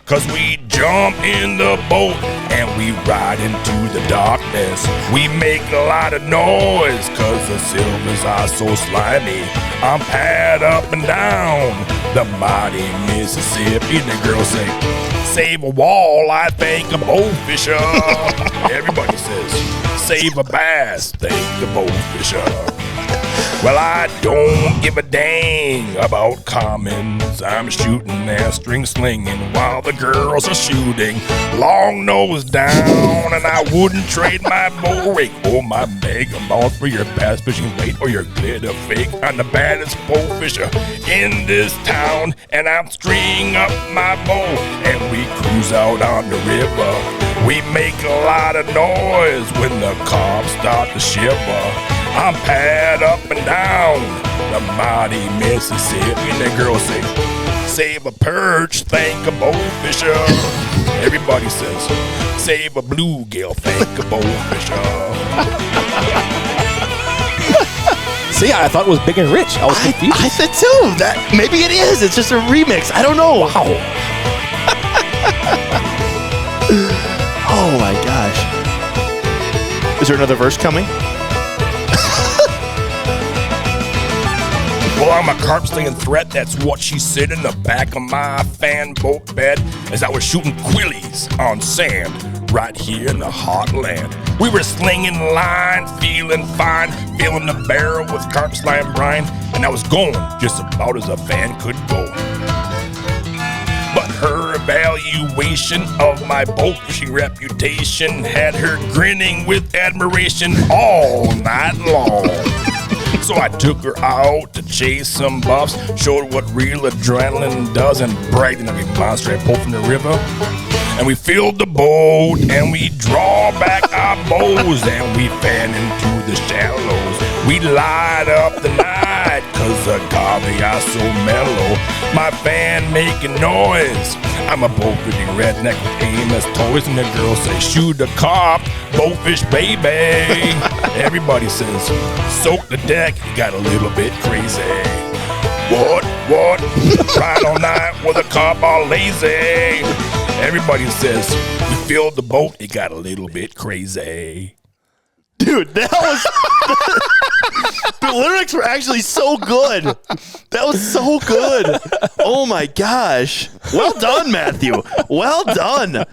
cause we jump in the boat and we ride into the darkness. We make a lot of noise cause the silvers are so slimy. I'm pad up and down the mighty Mississippi. And the girls say, save a walleye, thank a bowfisher. Everybody says, save a bass, thank the bowfisher. Well, I don't give a dang about commons. I'm shooting and string slinging while the girls are shooting. Long nose down, and I wouldn't trade my bow rake or my mega mouth for your bass fishing weight or your glitter fake. I'm the baddest bow fisher in this town, and I'm stringing up my bow, and we cruise out on the river. We make a lot of noise when the cops start to shiver. I'm pad up and down the mighty Mississippi. And the girls say, save a perch, thank a bowfisher. Everybody says, save a bluegill, thank a bowfisher. See, I thought it was Big and Rich. I was confused. I said too. That maybe it is. It's just a remix. I don't know. Wow. Oh my gosh. Is there another verse coming? Well, I'm a carp slinging threat, that's what she said in the back of my fan boat bed as I was shooting quillies on sand right here in the heartland. We were slinging line, feeling fine, filling the barrel with carp slime brine, and I was going just about as a fan could go. But her value evaluation of my bowfishing reputation. Had her grinning with admiration all night long. So I took her out to chase some buffs, showed her what real adrenaline does, and bragged and we monster I pulled from the river. And we filled the boat, and we draw back our bows, and we fan into the shallows. We light up the night, cause the caviar's so mellow. My fan making noise. I'm a bowfishing redneck with AMS toys, and the girls say, shoot the carp, bowfish baby. Everybody says, soak the deck, you got a little bit crazy. What? Ride all night with a carp all lazy. Everybody says, we filled the boat, it got a little bit crazy. Dude, that was... the lyrics were actually so good. That was so good. Oh, my gosh. Well done, Matthew. Well done.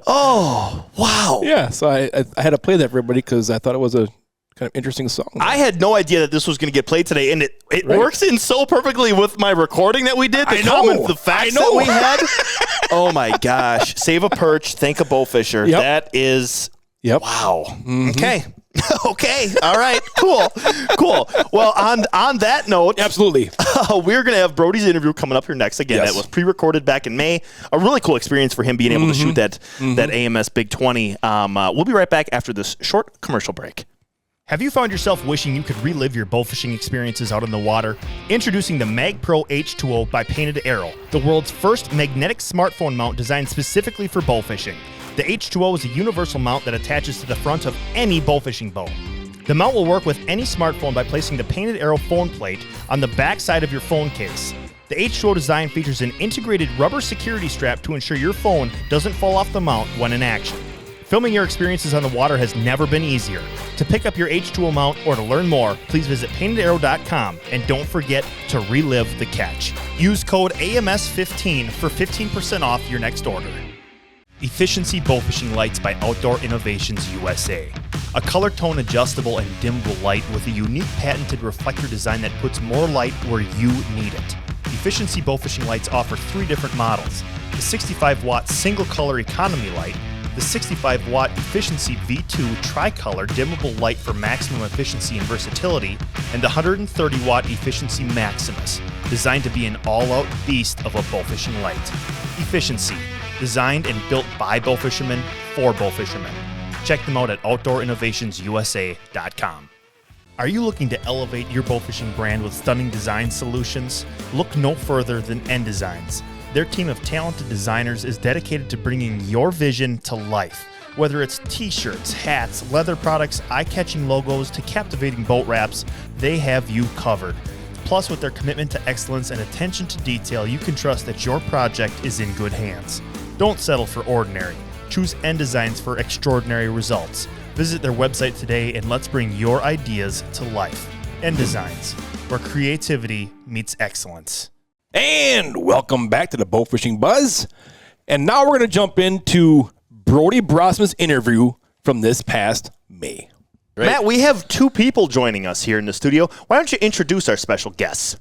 Oh, wow. Yeah, so I had to play that for everybody because I thought it was a kind of interesting song. I had no idea that this was going to get played today, and it works in so perfectly with my recording that we did. The facts that we had. Oh, my gosh. Save a perch, thank a bowfisher. Yep. That is... Yep. Wow. Mm-hmm. Okay. Okay. All right. Cool. Well, on that note, Absolutely. We're going to have Brody's interview coming up here next. Again, Yes. That was pre-recorded back in May. A really cool experience for him being able to shoot that AMS Big 20. We'll be right back after this short commercial break. Have you found yourself wishing you could relive your bowfishing experiences out in the water? Introducing the Mag Pro H2O by Painted Arrow, the world's first magnetic smartphone mount designed specifically for bowfishing. The H2O is a universal mount that attaches to the front of any bowfishing boat. The mount will work with any smartphone by placing the Painted Arrow phone plate on the back side of your phone case. The H2O design features an integrated rubber security strap to ensure your phone doesn't fall off the mount when in action. Filming your experiences on the water has never been easier. To pick up your H2O mount or to learn more, please visit paintedarrow.com and don't forget to relive the catch. Use code AMS15 for 15% off your next order. Efficiency Bowfishing Lights by Outdoor Innovations USA. A color tone adjustable and dimmable light with a unique patented reflector design that puts more light where you need it. Efficiency Bowfishing Lights offer 3 different models: the 65-watt single color economy light, the 65-watt Efficiency V2 tricolor dimmable light for maximum efficiency and versatility, and the 130-watt Efficiency Maximus, designed to be an all-out beast of a bowfishing light. Efficiency, designed and built by bowfishermen for bowfishermen. Check them out at OutdoorInnovationsUSA.com. Are you looking to elevate your bowfishing brand with stunning design solutions? Look no further than N Designs. Their team of talented designers is dedicated to bringing your vision to life. Whether it's t-shirts, hats, leather products, eye-catching logos, to captivating boat wraps, they have you covered. Plus, with their commitment to excellence and attention to detail, you can trust that your project is in good hands. Don't settle for ordinary. Choose N Designs for extraordinary results. Visit their website today and let's bring your ideas to life. N Designs, where creativity meets excellence. And welcome back to the Bowfishing Buzz. And now we're going to jump into Brody Brossman's interview from this past May. Right? Matt, we have 2 people joining us here in the studio. Why don't you introduce our special guests?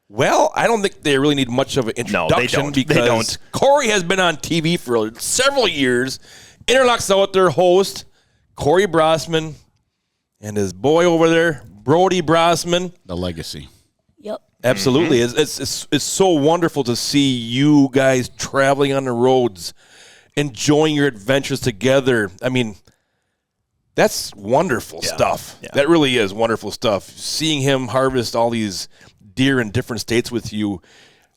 Well, I don't think they really need much of an introduction. No, because they don't. Corey has been on TV for several years. Interlock's out there host, Corey Brossman, and his boy over there, Brody Brossman. The legacy. Yep. Absolutely. It's so wonderful to see you guys traveling on the roads, enjoying your adventures together. I mean, that's wonderful stuff. Yeah. That really is wonderful stuff. Seeing him harvest all these deer in different states with you,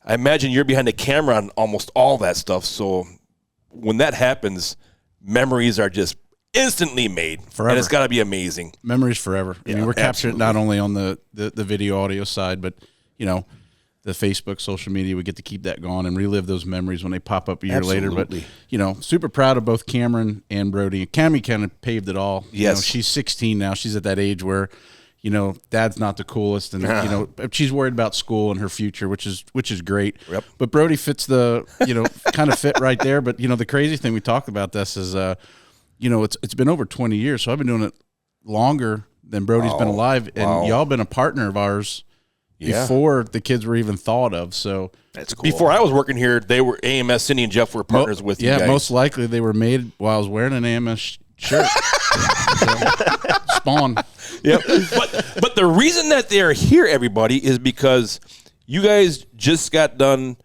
I imagine you're behind the camera on almost all that stuff. So when that happens, memories are just instantly made. Forever. And it's got to be amazing. Memories forever. I mean, we're capturing it not only on the video audio side, but, you know, the Facebook, social media, we get to keep that going and relive those memories when they pop up a year later. But, you know, super proud of both Cameron and Brody. Cammy kind of paved it all. Yes. You know, she's 16 now. She's at that age where, you know, dad's not the coolest, and you know, she's worried about school and her future, which is great. Yep. But Brody fits the, you know, kind of fit right there. But, you know, the crazy thing we talk about this is, you know, it's been over 20 years, so I've been doing it longer than Brody's been alive, and y'all been a partner of ours before the kids were even thought of. So That's cool. Before I was working here, they were AMS. Cindy and Jeff were partners with you guys. Yeah, most likely they were made while I was wearing an AMS shirt. Spawn. Yep. But the reason that they're here, everybody, is because you guys just got done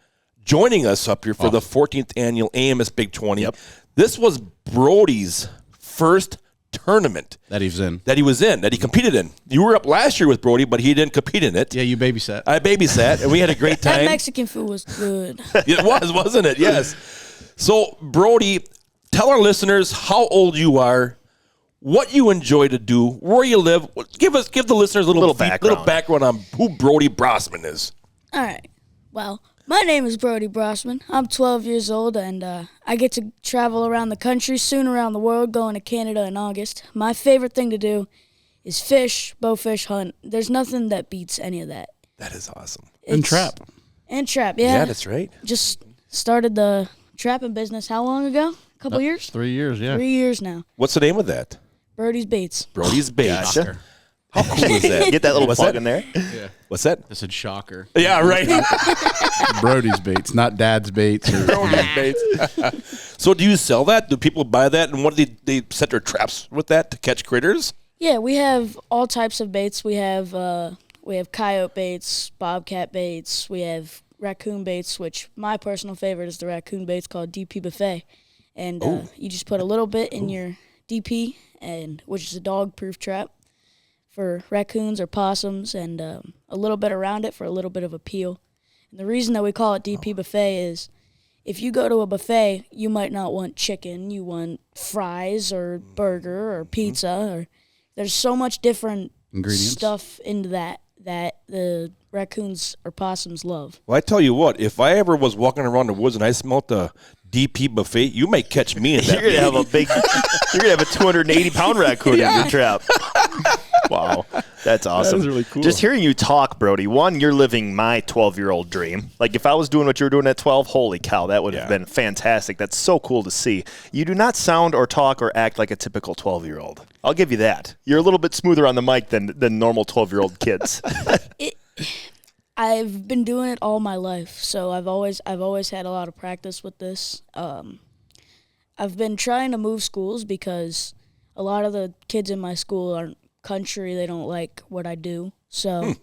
joining us up here for the 14th annual AMS Big 20. Yep. This was Brody's first tournament That he was in. that he competed in. You were up last year with Brody, but he didn't compete in it. Yeah, you babysat. I babysat, and we had a great That time. Mexican food was good. It was, wasn't it? Yes. So, Brody, tell our listeners how old you are, what you enjoy to do, where you live. Give the listeners a little background on who Brody Brossman is. All right. Well, my name is Brody Brossman. I'm 12 years old, and I get to travel around the country, soon around the world, going to Canada in August. My favorite thing to do is fish, bowfish, hunt. There's nothing that beats any of that. That is awesome. And trap. And trap, yeah. Yeah, that's right. Just started the trapping business how long ago? A couple years? 3 years, yeah. 3 years now. What's the name of that? Brody's Baits. Brody's Baits. Gotcha. How cool is that? Get that little What's plug that? in there. What's that? I said shocker. Yeah, right. Brody's baits, not Dad's baits. Or, Brody's Baits. So do you sell that? Do people buy that? And what do they set their traps with that to catch critters? Yeah, we have all types of baits. We have coyote baits, bobcat baits. We have raccoon baits, which my personal favorite is the raccoon baits called DP Buffet. And you just put a little bit in your DP, which is a dog-proof trap for raccoons or possums, and a little bit around it for a little bit of appeal. And the reason that we call it DP Buffet is if you go to a buffet, you might not want chicken. You want fries or burger or pizza. Or there's so much different Ingredients. stuff into that the raccoons or possums love. Well, I tell you what, if I ever was walking around the woods and I smelt the DP Buffet, you might catch me in that. You're gonna have a 280-pound raccoon in your trap. Wow, that's awesome. That is really cool. Just hearing you talk, Brody. One, you're living my 12-year-old dream. Like if I was doing what you were doing at 12, holy cow, that would have been fantastic. That's so cool to see. You do not sound or talk or act like a typical 12-year-old. I'll give you that. You're a little bit smoother on the mic than normal 12-year-old kids. I've been doing it all my life, so I've always had a lot of practice with this. I've been trying to move schools because a lot of the kids in my school aren't country. They don't like what I do, so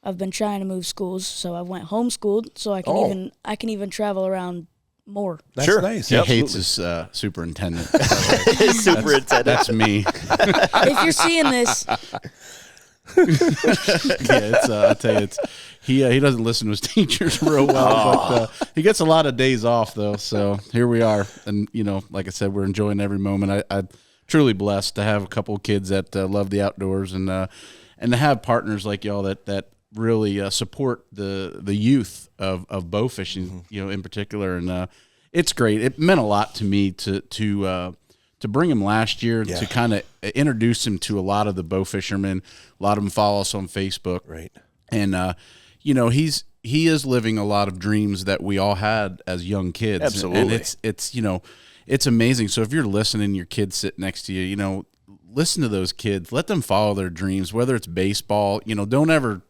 I've been trying to move schools. So I went homeschooled, so I can even travel around more. That's nice. He hates his superintendent. Superintendent. That's me. If you're seeing this, I tell you, he doesn't listen to his teachers real well, but he gets a lot of days off though. So here we are, and like I said, we're enjoying every moment. I'm truly blessed to have a couple of kids that love the outdoors, and to have partners like y'all that really support the youth of bow fishing, in particular, and it's great. It meant a lot to me to bring him last year, to kind of introduce him to a lot of the bow fishermen. A lot of them follow us on Facebook. Right. And, he is living a lot of dreams that we all had as young kids. Absolutely. And it's amazing. So if you're listening, your kids sit next to you, listen to those kids, let them follow their dreams, whether it's baseball, don't ever,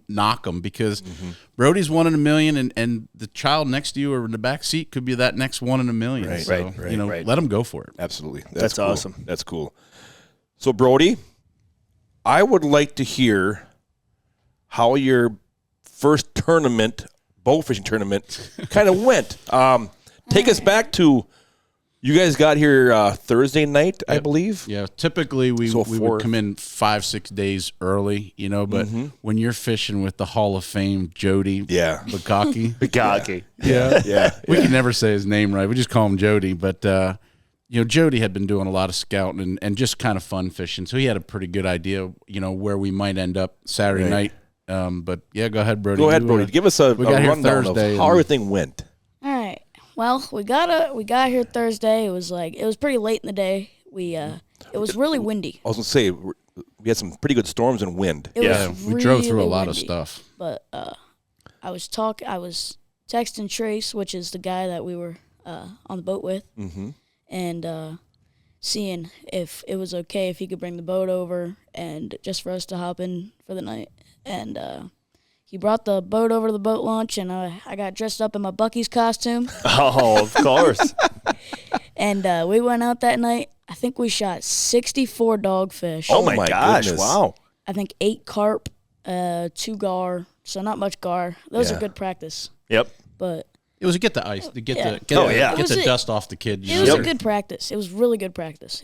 knock them, because Brody's 1 in a million, and the child next to you or in the back seat could be that next 1 in a million. Right, so, right. let them go for it. Absolutely. That's cool. awesome. That's cool. So, Brody, I would like to hear how your first bow fishing tournament kind of went. Take us back to, you guys got here Thursday night, I believe. Yeah, typically we would come in 5-6 days early, but when you're fishing with the Hall of Fame Jody Bukaki. Bukaki. Yeah. We can never say his name right. We just call him Jody, but Jody had been doing a lot of scouting and just kind of fun fishing, so he had a pretty good idea, where we might end up Saturday night. But yeah, go ahead, Brody. Go ahead, Brody. Give us a rundown of how everything went. all right. Well, we got here Thursday. It was pretty late in the day. It was really windy. I was gonna say we had some pretty good storms and wind. It was we drove through a really lot of windy. stuff. But I was texting Trace, which is the guy that we were on the boat with, and seeing if it was okay if he could bring the boat over and just for us to hop in for the night. And he brought the boat over to the boat launch, and I got dressed up in my Buc-ee's costume. Oh, of course. And we went out that night. I think we shot 64 dogfish. Oh, my gosh. goodness. Wow. I think 8 carp, 2 gar, so not much gar. Those are good practice. Yep. But It was to get the ice, to get Yeah. the It dust off the kid. it was a good practice. It was really good practice.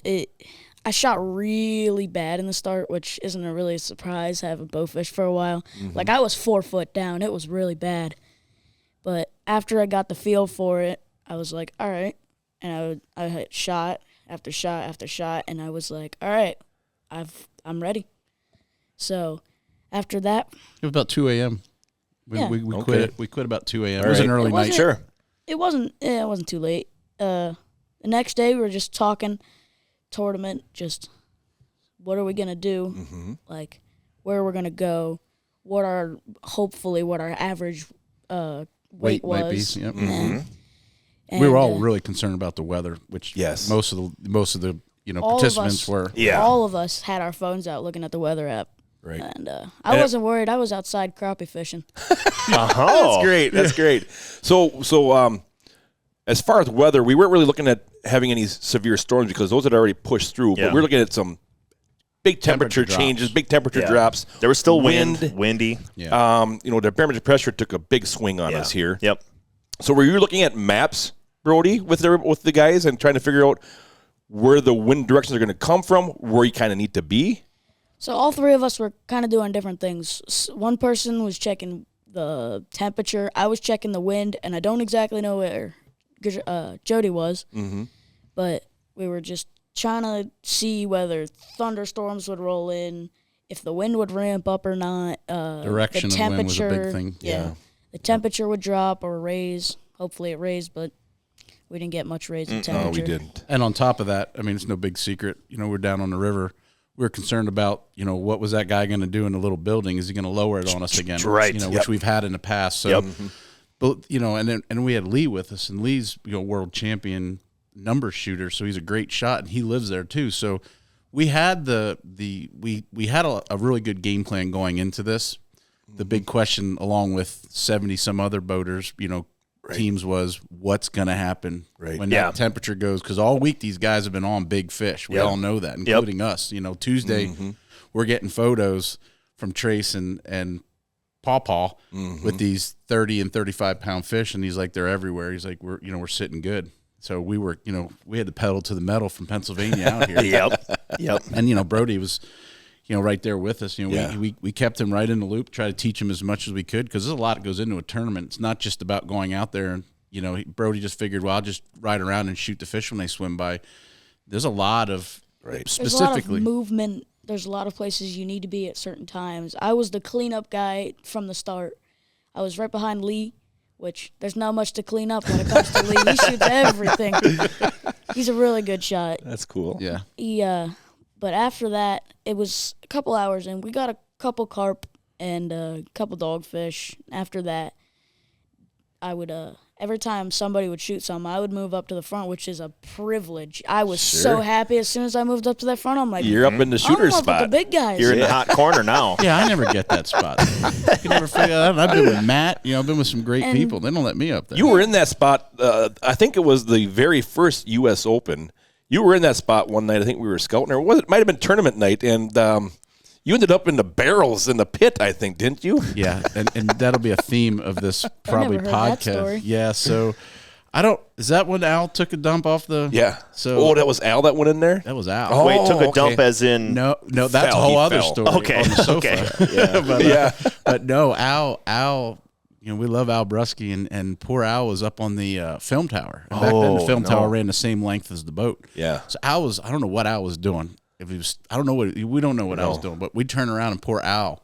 I shot really bad in the start, which isn't a really surprise. I haven't bowfished for a while. Like, I was 4 foot down. It was really bad. But after I got the feel for it, I was like, all right. And I hit shot after shot after shot, and I was like, all right, I'm ready. So after that, It was about 2 a.m. We Okay. quit. We quit about 2 a.m. All It was an right. early It night. wasn't- Sure. it wasn't too late. The next day, we were just talking tournament, just what are we going to do, like where we're going to go, what our average weight might be. was. Yep. And, We were all really concerned about the weather, which Yes. most of the All of participants us- were. Yeah. all of us had our phones out looking at the weather app. Right. And I wasn't worried. I was outside crappie fishing. Uh-huh. That's great. So as far as weather, we weren't really looking at having any severe storms because those had already pushed through. Yeah. But we're looking at some big temperature Temperature changes, drops. big temperature Yeah. drops. There was still windy. Yeah. The barometric pressure took a big swing on Yeah. us here. Yep. So were you looking at maps, Brody, with the guys and trying to figure out where the wind directions are going to come from, where you kind of need to be? So all 3 of us were kind of doing different things. One person was checking the temperature. I was checking the wind, and I don't exactly know where Jody was. But we were just trying to see whether thunderstorms would roll in, if the wind would ramp up or not. Direction the of the wind was a big temperature, thing. Yeah. The temperature would drop or raise. Hopefully it raised, but we didn't get much raise in temperature. No, we didn't. And on top of that, I mean, it's no big secret. We're down on the river. We're concerned about, what was that guy going to do in the little building? Is he going to lower it on us again? Right. Which we've had in the past. So, but and we had Lee with us, and Lee's world champion number shooter, so he's a great shot, and he lives there too. So we had we had a really good game plan going into this. The big question, along with 70 some other boaters, teams, was what's going to happen when that temperature goes, because all week these guys have been on big fish. We all know that, including us. Tuesday we're getting photos from Trace and Paw with these 30 and 35 pound fish, and he's like, they're everywhere. He's like, we're sitting good. So we were, we had the pedal to the metal from Pennsylvania out here. Yep. And Brody was right there with us. We kept him right in the loop, try to teach him as much as we could, because there's a lot that goes into a tournament. It's not just about going out there and, Brody just figured, well, I'll just ride around and shoot the fish when they swim by. There's a lot of, specifically. There's a lot of movement. There's a lot of places you need to be at certain times. I was the cleanup guy from the start. I was right behind Lee, which there's not much to clean up when it comes to Lee. He shoots everything. He's a really good shot. That's cool. Yeah. But after that, it was a couple hours, and we got a couple carp and a couple dogfish. After that, I would every time somebody would shoot something, I would move up to the front, which is a privilege. I was so happy as soon as I moved up to that front. I'm like, You're up in the shooter I'm up with spot. the big guys. You're in the hot corner now. Yeah, I never get that spot. I can never figure that out. I've been with Matt. I've been with some great people. They don't let me up there. You were in that spot. I think it was the very first U.S. Open. You were in that spot one night. I think we were scouting, or it might have been tournament night, and you ended up in the barrels in the pit, I think, didn't you? Yeah, and that'll be a theme of this probably never heard that podcast. story. Yeah, so is that when Al took a dump off the? Yeah. So that was Al that went in there? that was Al. Oh, Wait, took a okay. dump as in No, that's Fell, a whole he other fell. story. Okay, on the sofa. okay. but no, Al. We love Al Brusky, and poor Al was up on the film tower. And back then, the film tower ran the same length as the boat. Yeah. So Al was, I don't know what Al was doing. If he was, I don't know we don't know what Al was doing, but we turned around and poor Al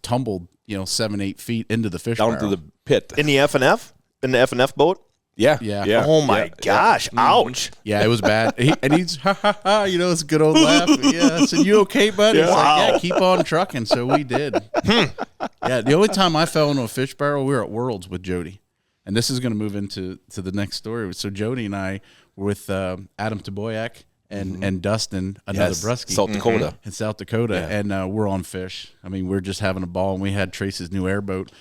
tumbled, 7-8 feet into the fish Down barrel. to the pit. in the F&F? In the F&F boat? Yeah. Yeah. Oh, my gosh. Ouch. Yeah, it was bad. He's ha ha ha. It's a good old laugh. Yeah, I said, "You okay, buddy?" He's like, "Yeah, keep on trucking." So we did. Yeah, the only time I fell into a fish barrel, we were at Worlds with Jody, and this is going to move into the next story. So Jody and I were with Adam Taboyak and Dustin, another Brusky. South Dakota. In South Dakota. Yeah. And we're on fish. I mean, we're just having a ball, and we had Trace's new airboat.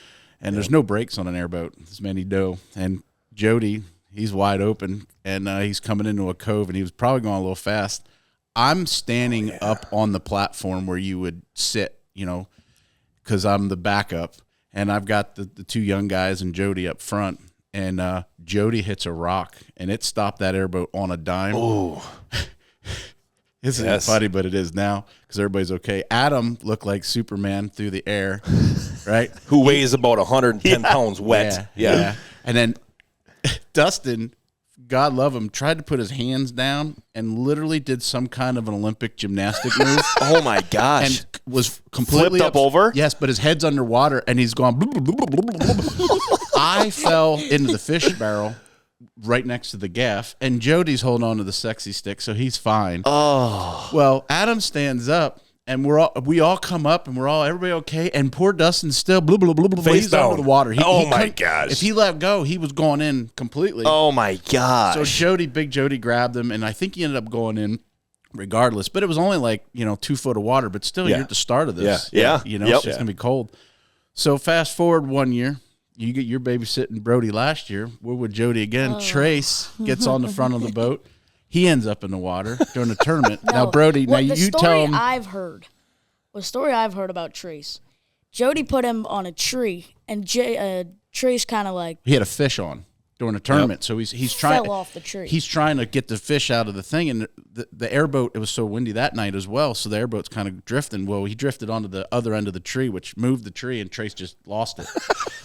And there's no brakes on an airboat, as many know. And Jody, he's wide open, and he's coming into a cove, and he was probably going a little fast. I'm standing up on the platform where you would sit, because I'm the backup, and I've got the two young guys and Jody up front, and Jody hits a rock, and it stopped that airboat on a dime. Oh. This isn't funny, but it is now because everybody's okay. Adam looked like Superman through the air, right? Who weighs about 110 pounds wet. Yeah. And then Dustin, God love him, tried to put his hands down and literally did some kind of an Olympic gymnastic move. Oh, my gosh. And was completely flipped up over? Yes, but his head's underwater, and he's going. I fell into the fish barrel right next to the gaff, and Jody's holding on to the sexy stick, so he's fine. Oh. Well, Adam stands up, and we all come up, and everybody okay, and poor Dustin's still he's down. under the water. My gosh. If he let go, he was going in completely. Oh, my gosh. So Big Jody grabbed him, and I think he ended up going in regardless, but it was only like, 2 foot of water, but still, you're at the start of this. Yeah. So it's going to be cold. So fast forward 1 year. You get your babysitting Brody last year. We're with Jody again. Trace gets on the front of the boat. He ends up in the water during the tournament. No, now, Brody, you tell him. The story I've heard about Trace, Jody put him on a tree, and Trace kind of like. He had a fish on during the tournament, so he's trying. Fell off the tree. He's trying to get the fish out of the thing, and the airboat. It was so windy that night as well, so the airboat's kind of drifting. Well, he drifted onto the other end of the tree, which moved the tree, and Trace just lost it.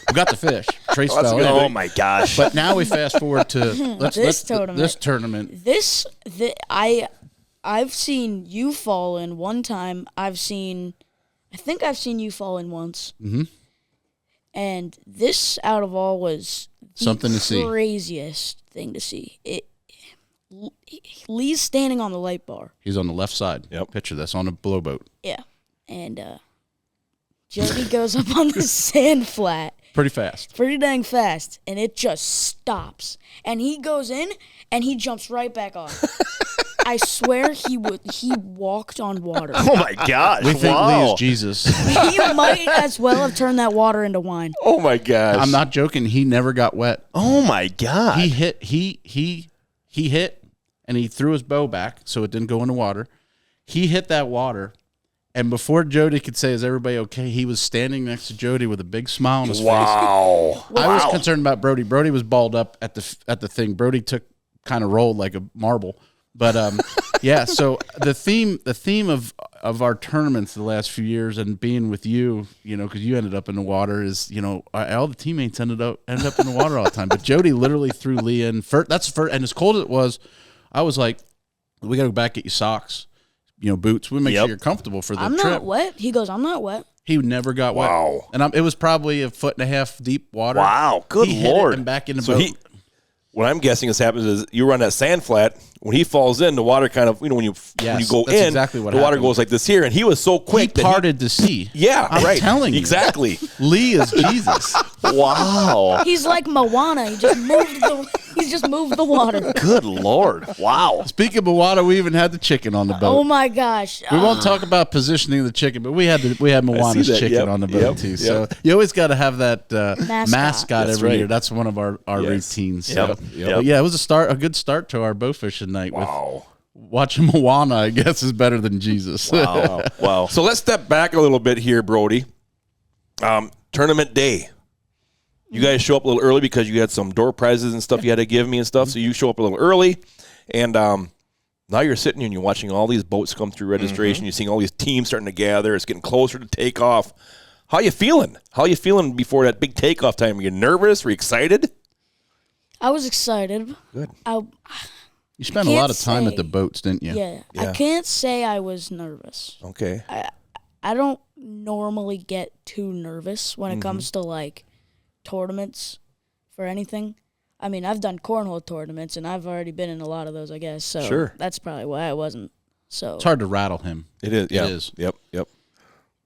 We got the fish. Trace fell in. Oh my gosh! But now we fast forward to this tournament. This tournament. I've seen you fall in one time. I think I've seen you fall in once. Mm-hmm. And this, out of all, was something to see. Craziest thing to see. Lee's standing on the light bar. He's on the left side. Yep. Picture this on a blowboat. Yeah, and Jody goes up on the sand flat. Pretty dang fast, and it just stops. And he goes in, and he jumps right back on. I swear he walked on water. Oh, my gosh. We think Lee is Jesus. He might as well have turned that water into wine. Oh, my gosh. I'm not joking. He never got wet. Oh, my God. He hit, and he threw his bow back so it didn't go in the water. He hit that water. And before Jody could say, "Is everybody okay?" he was standing next to Jody with a big smile on his face. Wow. I was concerned about Brody. Brody was balled up at the thing. Brody kind of rolled like a marble. But yeah. So the theme of our tournaments the last few years and being with you, because you ended up in the water, is all the teammates ended up in the water all the time. But Jody literally threw Lee in. That's first, and as cold as it was, I was like, "We got to go back, get you socks." Boots. We make sure you're comfortable for the trip. I'm not wet. He goes, "I'm not wet." He never got wet. Wow. And it was probably 1.5 foot deep water. Wow. Good he Lord. Hit it and back in the So boat. what I'm guessing is happens is you run that sand flat. When he falls in, the water kind of, when you go that's in, exactly what the water happened. goes like this here. And he was so quick He parted the sea. Yeah, I'm right. telling you. Exactly. Lee is Jesus. Wow. He's like Moana. He just moved the water. Good Lord. Wow. Speaking of Moana, we even had the chicken on the boat. Oh my gosh. We won't talk about positioning the chicken, but we had Moana's that. chicken Yep. on the boat Yep. too. So you always got to have that mascot That's every right. year. That's one of our routines. So. Yep. But yeah, it was a good start to our bowfishing night. Wow. Watching Moana, I guess, is better than Jesus. Wow. Wow. So let's step back a little bit here, Brody. Tournament day. You guys show up a little early because you had some door prizes and stuff you had to give me and stuff. So you show up a little early. And now you're sitting here and you're watching all these boats come through registration. You're seeing all these teams starting to gather. It's getting closer to takeoff. How you feeling? How you feeling before that big takeoff time? Are you nervous? Are you excited? I was excited. Good. You spent a lot of time at the boats, didn't you? Yeah. Yeah. I can't say I was nervous. Okay. I don't normally get too nervous when it comes to like tournaments for anything. I mean, I've done cornhole tournaments and I've already been in a lot of those, I guess. So Sure. that's probably why I wasn't. So It's hard to rattle him. It is. Yeah. It is. Yep.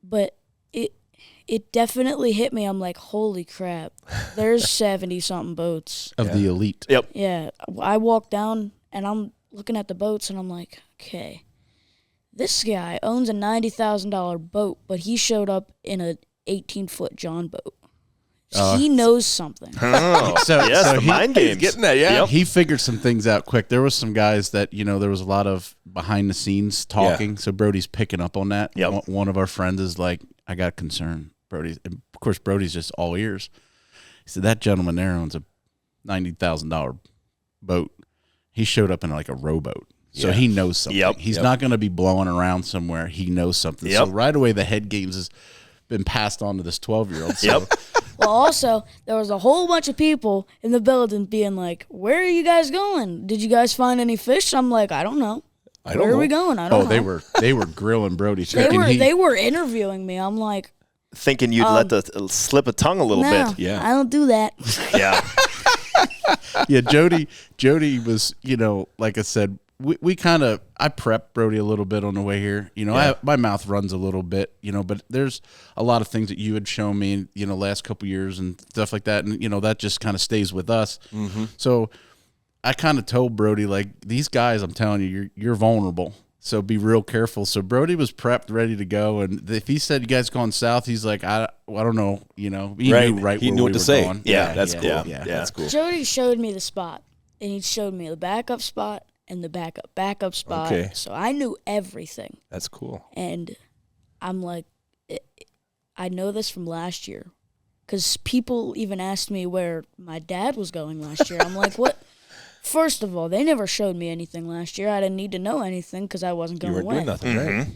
but it definitely hit me. I'm like, holy crap. There's 70-something boats. Of the elite. Yep. Yeah. I walked down and I'm looking at the boats and I'm like, okay, this guy owns a $90,000 boat, but he showed up in a 18-foot John boat. He knows something. Oh, the mind games. Getting that, yeah. Yep. He figured some things out quick. There was some guys that, there was a lot of behind the scenes talking. Yeah. So Brody's picking up on that. Yep. One of our friends is like, I got concern. Brody, and of course, Brody's just all ears. He said, that gentleman there owns a $90,000 boat. He showed up in like a rowboat. So he knows something. Yep. He's not going to be blowing around somewhere. He knows something. Yep. So right away, the head games has been passed on to this 12-year-old. So Yep. Well, also, there was a whole bunch of people in the building being like, where are you guys going? Did you guys find any fish? I'm like, I don't know. Where are we going? I don't know. they were grilling Brody. They were interviewing me. I'm like, Thinking you'd let the slip a tongue a little no, bit. Yeah. I don't do that. Yeah. Yeah, Jody was, like I said, we kind of, I prepped Brody a little bit on the way here. My mouth runs a little bit, but there's a lot of things that you had shown me, last couple years and stuff like that. And, that just kind of stays with us. Mm-hmm. So I kind of told Brody, like, these guys, I'm telling you, you're vulnerable. So be real careful. So Brody was prepped, ready to go. And if he said, you guys going south, he's like, I don't know, he knew He where knew what we to were say. going. Yeah, that's cool. Yeah. That's cool. Jody showed me the spot, and he showed me the backup spot and the backup spot. Okay. So I knew everything. That's cool. And I'm like, I know this from last year, because people even asked me where my dad was going last year. I'm like, what? First of all, they never showed me anything last year. I didn't need to know anything because I wasn't going You weren't away. doing nothing, right?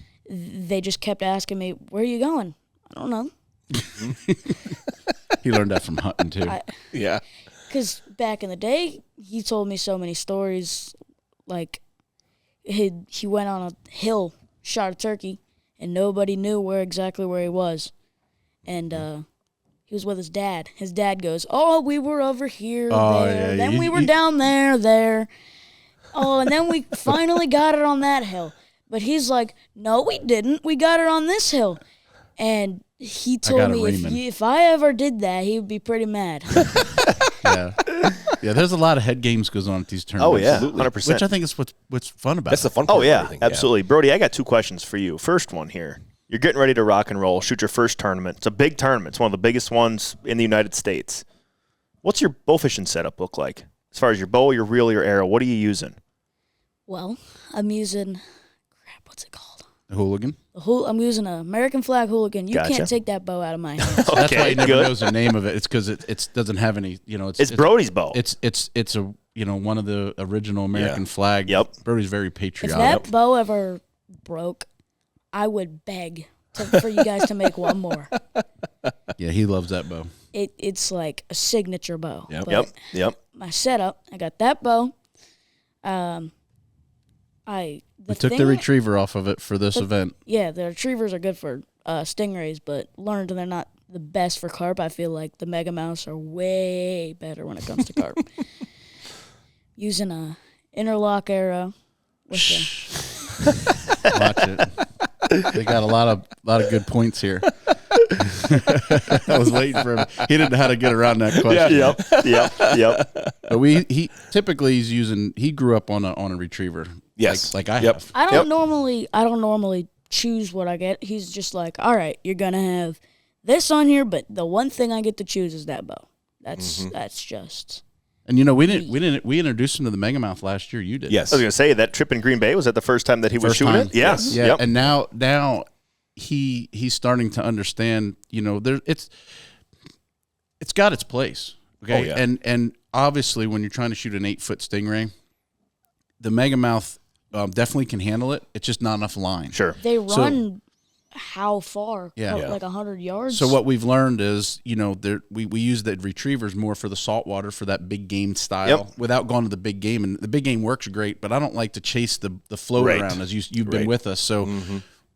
They just kept asking me, where are you going? I don't know. He learned that from hunting, too. Yeah. Because back in the day, he told me so many stories. Like, he went on a hill, shot a turkey, and nobody knew exactly where he was. And he was with his dad. His dad goes, oh, we were over here, there. Yeah, Then we were down there. Oh, and then we finally got it on that hill. But he's like, no, we didn't. We got it on this hill. And he told me if I ever did that, he would be pretty mad. Yeah, there's a lot of head games goes on at these tournaments. Oh, yeah, 100%. Which I think is what's fun about That's it. the fun part. Oh, yeah, of everything. absolutely. Brody, I got two questions for you. First one here. You're getting ready to rock and roll, shoot your first tournament. It's a big tournament. It's one of the biggest ones in the United States. What's your bowfishing setup look like? As far as your bow, your reel, your arrow, what are you using? Well, I'm using, what's it called? The hooligan? I'm using an American flag hooligan. You Gotcha. can't take that bow out of my hands. That's why he never good. knows the name of it. It's because it doesn't have any, It's Brody's bow. It's a, one of the original American flag. Yep. Brody's very If patriotic. that bow ever broke, I would beg for you guys to make one more. Yeah, he loves that bow. It's like a signature bow. Yep. But Yep. my setup, I got that bow. We took the retriever off of it for this event. Yeah, the retrievers are good for stingrays, but learned they're not the best for carp. I feel like the Mega Mouse are way better when it comes to carp. Using a interlock arrow with Watch it. They got a lot of good points here. I was waiting for him. He didn't know how to get around that question. Yep. But he grew up on a retriever. Yes. Like I Yep. have. I don't normally choose what I get. He's just like, all right, you're gonna have this on here, but the one thing I get to choose is that bow. That's just. And we introduced him to the Megamouth last year. You did. Yes. I was going to say, that trip in Green Bay, was that the first time that he was shooting it? Yeah. Yes. Yeah. Yep. And now he's starting to understand, it's got its place. Okay. Oh, yeah. And obviously when you're trying to shoot an 8-foot stingray, the Megamouth definitely can handle it. It's just not enough line. Sure. They run how far? Yeah. Like 100 yards? So what we've learned is, we use the retrievers more for the saltwater for that big game style without going to the big game. And the big game works great, but I don't like to chase the float around as you've been with us. So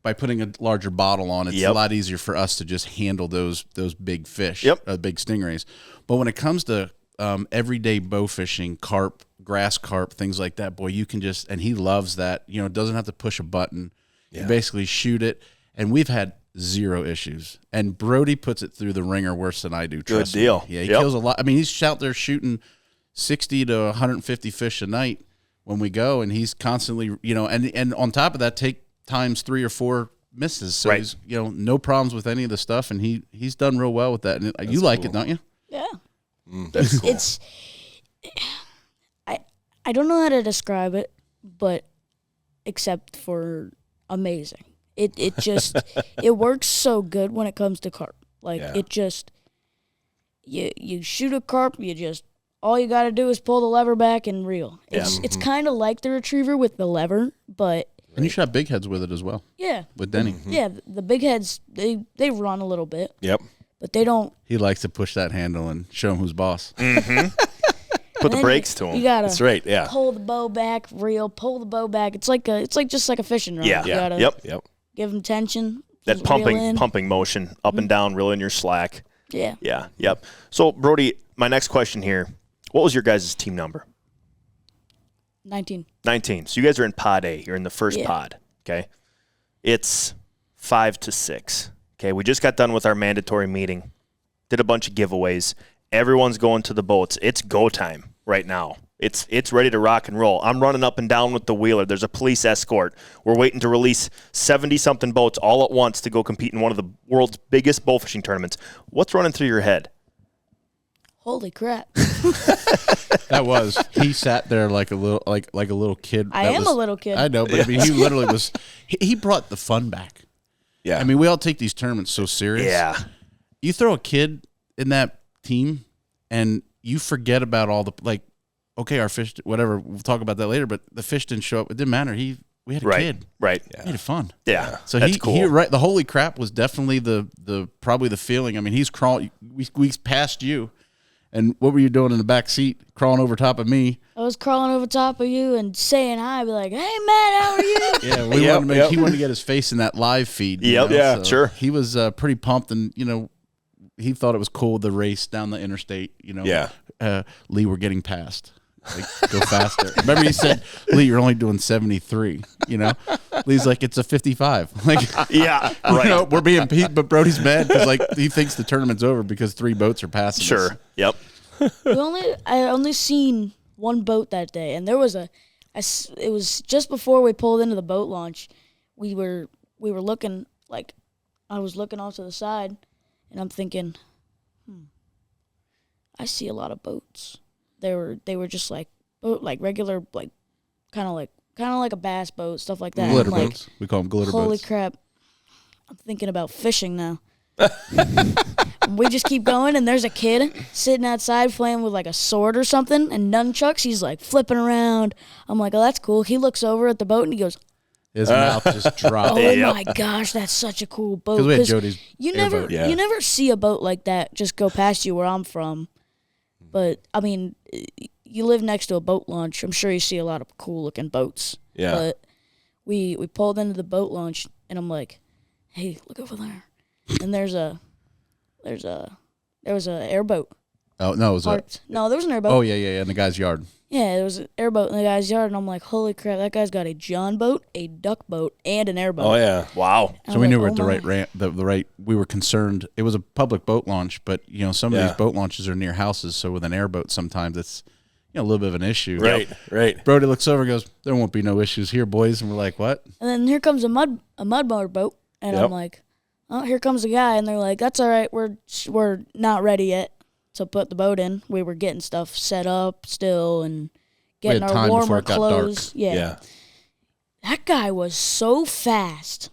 by putting a larger bottle on, it's a lot easier for us to just handle those big fish, big stingrays. But when it comes to everyday bow fishing, carp, grass carp, things like that, boy, you can just, and he loves that, it doesn't have to push a button. You basically shoot it. And we've had zero issues. And Brody puts it through the ringer worse than I do. Trust Good deal. Me. Yeah, he kills a lot. I mean, he's out there shooting 60 to 150 fish a night. when we go, and he's constantly, and on top of that, take times 3 or 4 misses. So he's, no problems with any of the stuff, and he's done real well with that. And you like it, don't you? Yeah. That's cool. It's I don't know how to describe it, but except for amazing. It just it works so good when it comes to carp. Like it just you shoot a carp, all you got to do is pull the lever back and reel. It's kind of like the retriever with the lever, but and you shot big heads with it as well. Yeah. With Denny. Yeah, the big heads they run a little bit. Yep. But they don't. He likes to push that handle and show him who's boss. Put the brakes to him. You gotta That's right. Yeah. pull the bow back, reel, pull the bow back. It's like just like a fishing rod. Yeah. You gotta Yep. give them tension. That just reel in. pumping motion up and down, reeling your slack. Yeah. Yeah. Yep. So Brody, my next question here: what was your guys' team number? 19. 19. So you guys are in pod A. You're in the first pod. Okay. It's 5 to 6. Okay. We just got done with our mandatory meeting. Did a bunch of giveaways. Everyone's going to the boats. It's go time right now. It's ready to rock and roll. I'm running up and down with the wheeler. There's a police escort. We're waiting to release 70-something boats all at once to go compete in one of the world's biggest bowfishing tournaments. What's running through your head? Holy crap. He sat there like a little kid. I am a little kid. I know, but I mean, he literally was. He brought the fun back. Yeah. I mean, we all take these tournaments so serious. Yeah. You throw a kid in that team, and you forget about all the okay, our fish, whatever. We'll talk about that later. But the fish didn't show up. It didn't matter. We had a kid. Right. We had fun. Yeah. So that's cool. he right. The holy crap was definitely the probably the feeling. I mean, he's crawling. We passed you. And what were you doing in the back seat, crawling over top of me? I was crawling over top of you and saying hi, be like, "Hey, Matt, how are you?" Yeah, he wanted to get his face in that live feed. Yep. Yeah, so sure. He was pretty pumped, and he thought it was cool, the race down the interstate. Lee, we're getting past. Go faster. Remember, he said, "Lee, you're only doing 73." Lee's like, "It's a 55." Yeah, right. We're being beat, but Brody's mad because he thinks the tournament's over because 3 boats are passing. Sure. us. Yep. I only seen one boat that day, and there was it was just before we pulled into the boat launch. We were looking, I was looking off to the side, and I'm thinking, I see a lot of boats. They were just regular, kind of like a bass boat, stuff like that. Glitter boats. We call them glitter boats. Holy crap! I'm thinking about fishing now. We just keep going, and there's a kid sitting outside playing with a sword or something and nunchucks. He's flipping around. I'm like, oh, that's cool. He looks over at the boat and he goes, his mouth just dropped. Oh my gosh, that's such a cool boat. Because we had Jody's you airboat. never see a boat like that just go past you where I'm from. But I mean, you live next to a boat launch. I'm sure you see a lot of cool looking boats. Yeah. But we pulled into the boat launch, and I'm like, hey, look over there. And there was a airboat. Oh no, it was no, there was an airboat. Oh yeah, in the guy's yard. Yeah, there was an airboat in the guy's yard, and I'm like, holy crap, that guy's got a John boat, a duck boat, and an airboat. Oh yeah. Wow. So we knew we were at the right ramp. The right. We were concerned. It was a public boat launch, but some of these boat launches are near houses. So with an airboat, sometimes it's a little bit of an issue. Right. Brody looks over and goes, "There won't be no issues here, boys." And we're like, "What?" And then here comes a mud motorboat, and I'm like, oh, here comes a guy, and they're like, that's all right, we're not ready yet to put the boat in. We were getting stuff set up still and getting our warmer clothes. Yeah. That guy was so fast.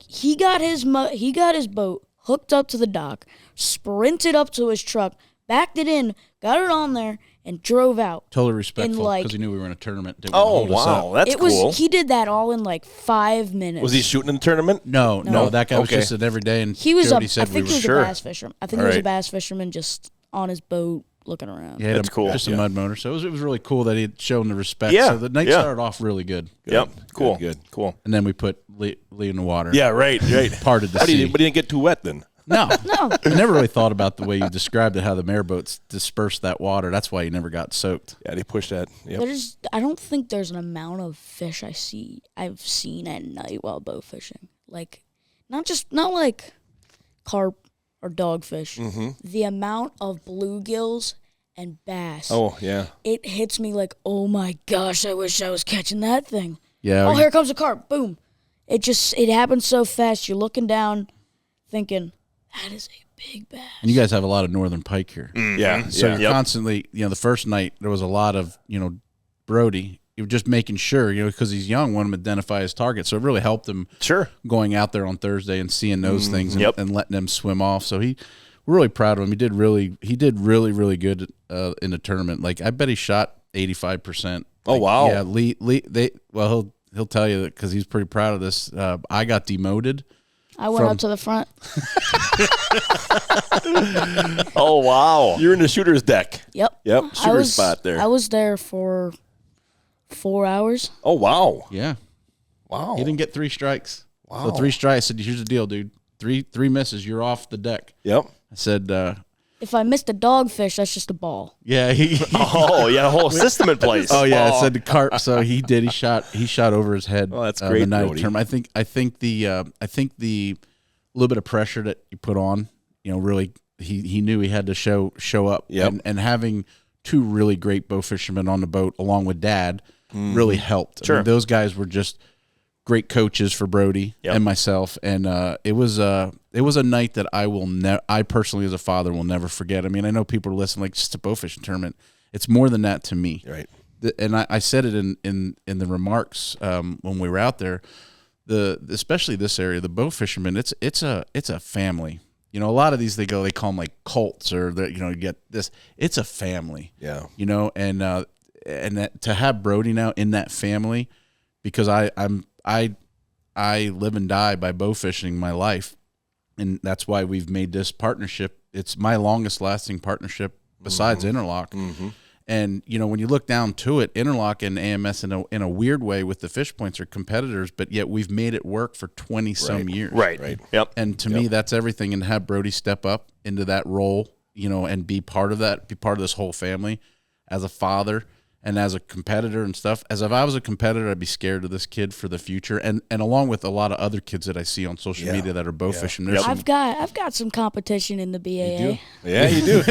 He got his boat hooked up to the dock, sprinted up to his truck, backed it in, got it on there, and drove out. Totally respectful because he knew we were in a tournament. Didn't Oh, hold us wow. up. That's cool. He did that all in 5 minutes. Was he shooting in the tournament? No. That guy was just an everyday. And he was Jody I said think we he was were a bass fisherman. I think he was a bass fisherman just on his boat looking around. Yeah, that's cool. Just a mud motor. So it was really cool that he had shown the respect. Yeah. So the night started off really good. Yep. Cool. Good. Cool. And then we put Lee in the water. Yeah, right. Parted the But sea. he didn't get too wet then. No. I never really thought about the way you described it, how the airboats dispersed that water. That's why you never got soaked. Yeah, they pushed that. Yep. I don't think there's an amount of fish I've seen at night while bow fishing. Not like carp or dogfish. Mm-hmm. The amount of bluegills and bass. Oh, yeah. It hits me like, oh my gosh, I wish I was catching that thing. Yeah. Oh, here comes a carp. Boom. It happens so fast. You're looking down thinking, that is a big bass. And you guys have a lot of northern pike here. Yeah. So you're constantly, the first night there was a lot of, Brody. You were just making sure, because he's young, want him to identify his target. So it really helped him going out there on Thursday and seeing those things and letting them swim off. So we're really proud of him. He did really, really good in the tournament. Like, I bet he shot 85%. Oh, wow. Yeah, he'll tell you that because he's pretty proud of this. I got demoted. I went up to the front. Oh, wow. You're in the shooter's deck. Yep. Shooter's spot there. I was there for 4 hours. Oh, wow. Yeah. Wow. He didn't get 3 strikes. Wow. So 3 strikes. I said, here's the deal, dude. Three misses, you're off the deck. Yep. I said, if I missed a dogfish, that's just a ball. yeah. A whole system in place. Oh yeah, I said the carp. So he did. He shot over his head. Oh, that's great, The night of Brody. tournament. I think the little bit of pressure that you put on, really he knew he had to show up. Yep. And having 2 really great bow fishermen on the boat along with Dad really helped. Sure. I mean, those guys were just great coaches for Brody and myself, and it was a night that I personally as a father will never forget. I mean, I know people are listening like just a bow fishing tournament. It's more than that to me. Right. And I said it in the remarks when we were out there. Especially this area, the bow fishermen, it's a family. A lot of these they call them like cults or you get this. It's a family. Yeah. And that, to have Brody now in that family, because I live and die by bow fishing my life, and that's why we've made this partnership. It's my longest lasting partnership besides Interlock. And when you look down to it, Interlock and AMS in a weird way with the fish points are competitors, but yet we've made it work for 20 some years. Right. Yep. And to me, that's everything. And have Brody step up into that role, and be part of that, be part of this whole family as a father and as a competitor and stuff. As if I was a competitor, I'd be scared of this kid for the future. And along with a lot of other kids that I see on social media that are bow fishing. There's some, I've got some competition in the BAA. You do? Yeah, you do.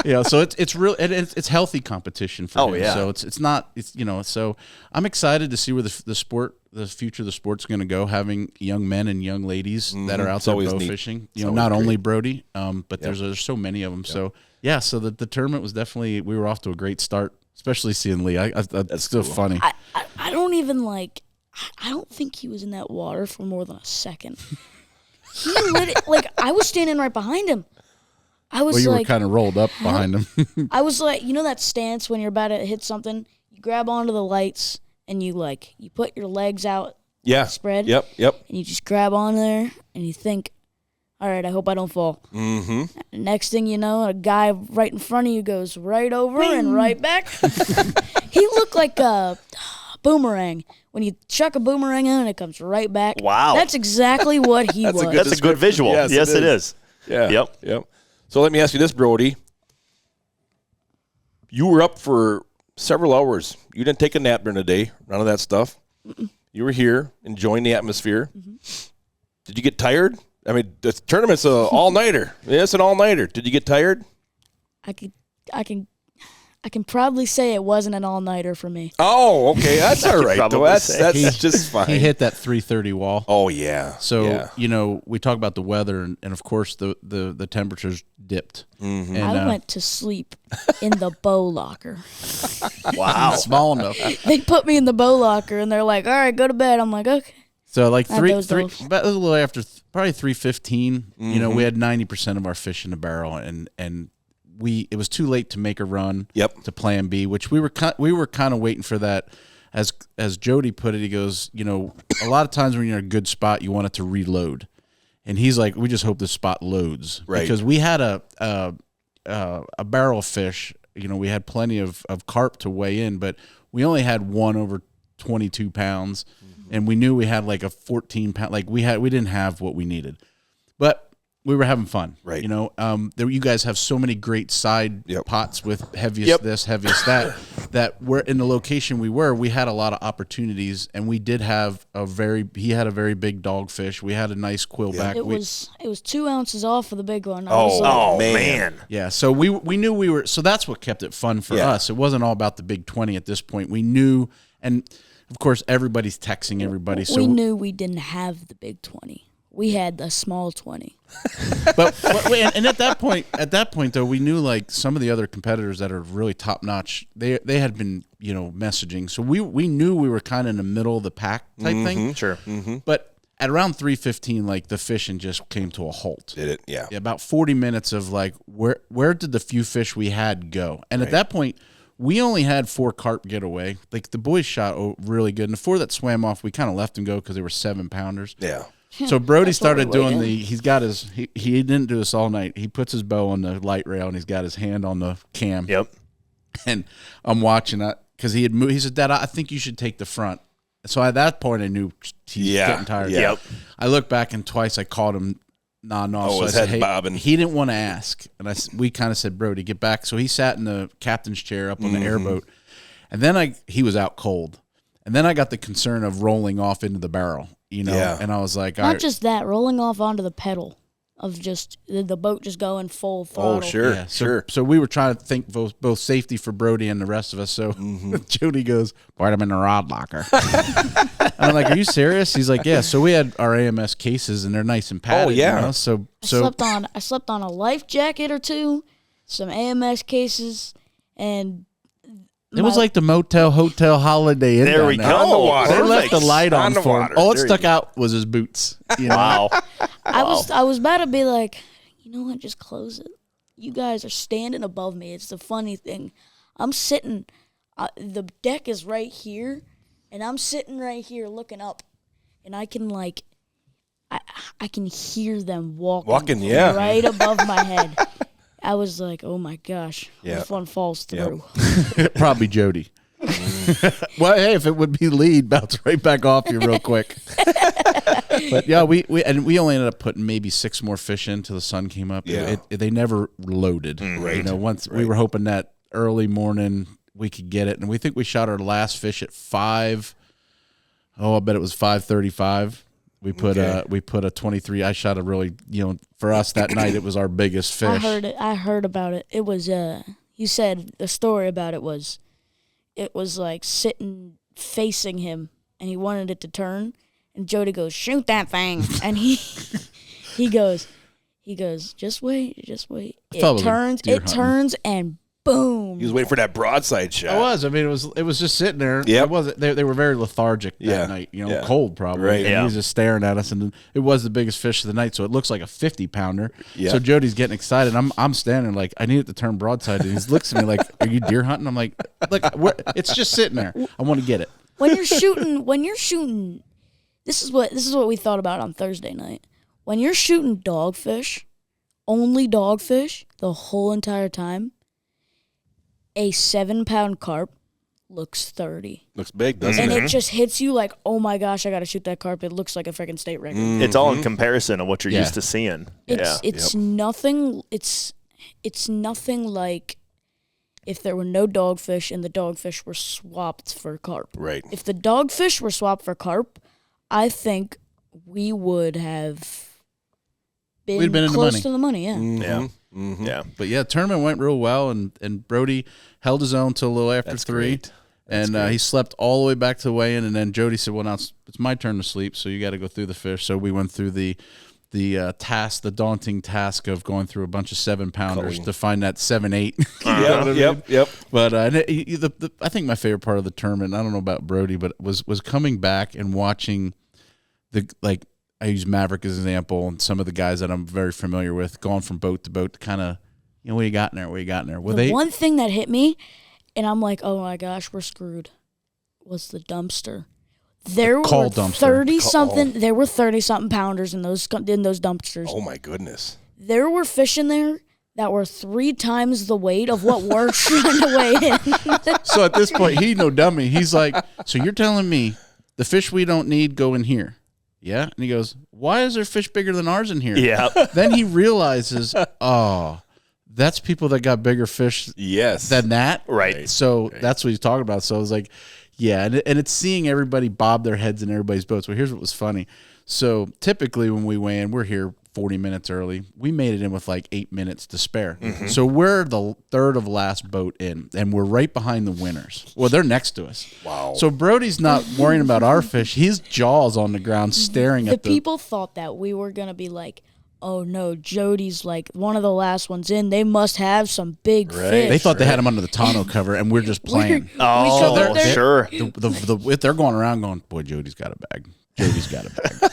Yeah. so it's real, and it's healthy competition for him. yeah. So it's not, so I'm excited to see where the future of the sport's going to go, having young men and young ladies that are out there bow fishing. Not only Brody, but there's so many of them. So yeah, so the tournament was definitely, we were off to a great start, especially seeing Lee. That's still cool. Funny. I don't even I don't think he was in that water for more than a second. He lit it, I was standing right behind him. I was were kind of rolled up behind him. I was like, that stance when you're about to hit something, you grab onto the lights and you put your legs out, spread. Yep. And you just grab on there and you think, all right, I hope I don't fall. Mm-hmm. Next thing you know, a guy right in front of you goes right over and right back. He looked like a boomerang. When you chuck a boomerang in, it comes right back. Wow. That's exactly what he was. That's a good visual. Yes, it is. Yeah. Yep. So let me ask you this, Brody. You were up for several hours. You didn't take a nap during the day, none of that stuff. Mm-mm. You were here enjoying the atmosphere. Mm-hmm. Did you get tired? I mean, the tournament's an all-nighter. It's an all-nighter. Did you get tired? I can proudly say it wasn't an all-nighter for me. Oh, okay. That's all right. That's just fine. He hit that 330 wall. Oh, yeah. So, we talk about the weather, and of course, the temperatures dipped. Mm-hmm. And, I went to sleep in the bow locker. Wow. Small enough. They put me in the bow locker, and they're like, all right, go to bed. I'm like, okay. So, about a little after, probably 3:15, we had 90% of our fish in the barrel, and it was too late to make a run to Plan B, which we were kind of waiting for that. As Jody put it, he goes, a lot of times when you're in a good spot, you want it to reload, and he's like, we just hope this spot loads, right? Because we had a barrel of fish, we had plenty of carp to weigh in, but we only had one over 22 pounds, and we knew we had like a 14 pound, we didn't have what we needed, but we were having fun. Right. You know, you guys have so many great side pots with heaviest this, heaviest that, that we're in the location we had a lot of opportunities, and we did have he had a very big dogfish. We had a nice quillback. It was 2 ounces off of the big one. Man. Yeah, so we knew we were, so that's what kept it fun for us. It wasn't all about the big 20 at this point. We knew, and of course everybody's texting everybody. So we knew we didn't have the big 20. We had the small 20. But and at that point though, we knew like some of the other competitors that are really top notch. They had been messaging, so we knew we were kind of in the middle of the pack type thing. Sure. But at around 3:15, like the fishing just came to a halt. Did it? Yeah. About 40 minutes of like where did the few fish we had go? And at that point, we only had 4 carp get away. Like the boys shot really good, and the 4 that swam off, we kind of left them go because they were 7-pounders. Yeah. So Brody started doing he didn't do this all night. He puts his bow on the light rail and he's got his hand on the cam. Yep. And I'm watching that because he had moved. He said, "Dad, I think you should take the front." So at that point I knew he's getting tired. Yeah. Yep. I looked back and twice I caught him. No. Oh, So I his said, head bobbing. He didn't want to ask, and we kind of said, "Brody, get back." So he sat in the captain's chair up on the airboat, and then he was out cold, and then I got the concern of rolling off into the barrel. And I was like, Not just that, rolling off onto the pedal of just the boat just going full throttle. Oh, sure, yeah, sure. So we were trying to think both safety for Brody and the rest of us. So Jody goes, "Put him in the rod locker." And I'm like, "Are you serious?" He's like, "Yeah." So we had our AMS cases, and they're nice and padded. Oh, yeah. So I slept on a life jacket or two, some AMS cases, and it was like the motel, hotel, holiday Inn. There we down go. On the water. They left the light on the for him. water. All it There stuck you go. out was his boots. Wow. I was about to be like, you know what, just close it. You guys are standing above me. It's the funny thing. I'm sitting, the deck is right here, and I'm sitting right here looking up, and I can I can hear them walking right above my head. I was like, oh my gosh, this one falls through. Probably Jody. Well, hey, if it would be lead, bounce right back off you real quick. But yeah, we only ended up putting maybe 6 more fish in till the sun came up. Yeah. They never loaded. Right. We were hoping that early morning we could get it, and we think we shot our last fish at 5. Oh, I bet it was 5:35. We put a 23. I shot a really, for us that night it was our biggest fish. I heard about it. It was you said the story about it was like sitting facing him, and he wanted it to turn, and Jody goes, "Shoot that thing," and he goes, just wait. It turns, and boom. He was waiting for that broadside shot. It was. I mean, it was just sitting there. Yep. It wasn't. They were very lethargic that night. Cold probably. Right. And he was just staring at us, and it was the biggest fish of the night. So it looks like a 50-pounder. Yeah. So Jody's getting excited. I'm standing like I need it to turn broadside, and he looks at me like, "Are you deer hunting?" I'm like, "Look, it's just sitting there. I want to get it." When you're shooting, this is what we thought about on Thursday night. When you're shooting dogfish, only dogfish the whole entire time, a 7-pound carp looks 30. Looks big, doesn't And it? it just hits you like, oh my gosh, I got to shoot that carp. It looks like a freaking state record. It's all in comparison of what you're used to seeing. It's nothing. It's nothing like if there were no dogfish and the dogfish were swapped for carp. Right. If the dogfish were swapped for carp, I think we would have We'd been in the close money. to the money. Yeah. Yeah. Mm-hmm. Yeah. But yeah, tournament went real well, and Brody held his own till a little after That's 3. great. And he slept all the way back to the weigh-in, and then Jody said, "Well, now it's my turn to sleep, so you got to go through the fish." So we went through the daunting task of going through a bunch of 7-pounders to find that 7-8. Yep. But I think my favorite part of the tournament, I don't know about Brody, but was coming back and watching I use Maverick as an example, and some of the guys that I'm very familiar with, going from boat to boat to kind of, what you got in there? What you got in there? One thing that hit me, and I'm like, oh my gosh, we're screwed, was the dumpster. There were 30-something. There were 30-something pounders in those dumpsters. Oh my goodness. There were fish in there that were 3 times the weight of what we're trying to weigh in. So at this point, he no dummy. He's like, so you're telling me the fish we don't need go in here? Yeah. And he goes, why is there fish bigger than ours in here? Yeah. Then he realizes, that's people that got bigger fish than that. Right. So that's what he's talking about. So I was like, yeah. And it's seeing everybody bob their heads in everybody's boats. Well, here's what was funny. So typically when we weigh in, we're here 40 minutes early. We made it in with like 8 minutes to spare. So we're the third of last boat in, and we're right behind the winners. Well, they're next to us. Wow. So Brody's not worrying about our fish. His jaw's on the ground staring at the people thought that we were going to be like, oh no, Jody's like one of the last ones in. They must have some big fish. They thought they had him under the tonneau cover, and we're just playing. Oh, sure. They're going around going, boy, Jody's got a bag. Jody's got a bag.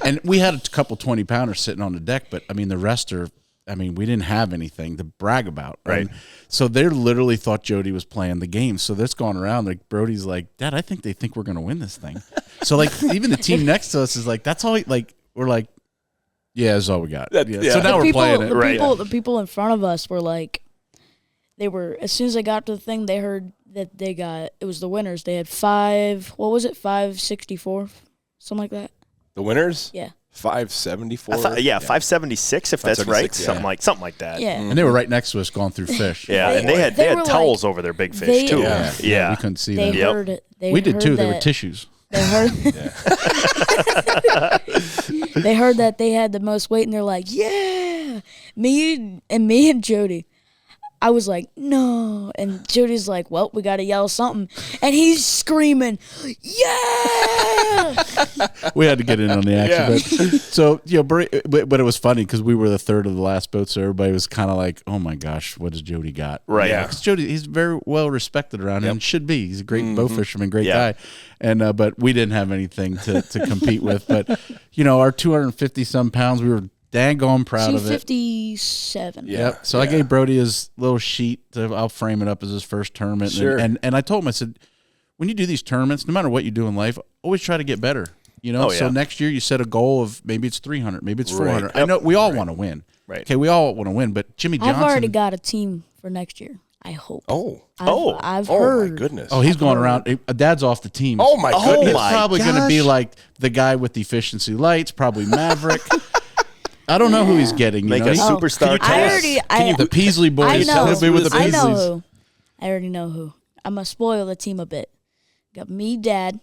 And we had a couple 20-pounders sitting on the deck, but, I mean, the rest are, I mean, we didn't have anything to brag about. Right. And so they literally thought Jody was playing the game. So that's going around. Like, Brody's like, Dad, I think they think we're going to win this thing. So, like, even the team next to us is like, that's all, we're like, yeah, that's all we got. So now we're playing it. The people in front of us were like, they were, as soon as they got to the thing, they heard that it was the winners. They had 564, something like that. The winners? Yeah. 574? 576 if that's right. Something like that. Yeah. And they were right next to us going through fish. Yeah, and they had towels over their big fish too. Yeah. We couldn't see them. They heard it. We did too. They were tissues. They heard they heard that they had the most weight, and they're like, yeah. Me and Jody. I was like, no. And Jody's like, well, we got to yell something. And he's screaming, yeah! We had to get in on the action. But, so, but it was funny because we were the third of the last boat, so everybody was kind of like, oh, my gosh, what has Jody got? Right. Yeah. Because Jody, he's very well respected around here and should be. He's a great bow fisherman, great guy. And but we didn't have anything to compete with. But, our 250-some pounds, we were daggone proud of it. 257. Yep. So I gave Brody his little sheet. I'll frame it up as his first tournament. Sure. And I told him, I said, when you do these tournaments, no matter what you do in life, always try to get better. So next year you set a goal of maybe it's 300, maybe it's 400. I know we all want to win. Right. Okay, we all want to win, but Jimmy Johnson. I've already got a team for next year. I hope. I've Oh, heard. my goodness. Oh, he's going around. Dad's off the team. Oh, my goodness. He's probably going to be like the guy with the efficiency lights, probably Maverick. I don't know who he's getting. Make a superstar. The Peasley boys. I know. He'll be with the I Peasleys. know who. I already know who. I'm going to spoil the team a bit. Got me, Dad.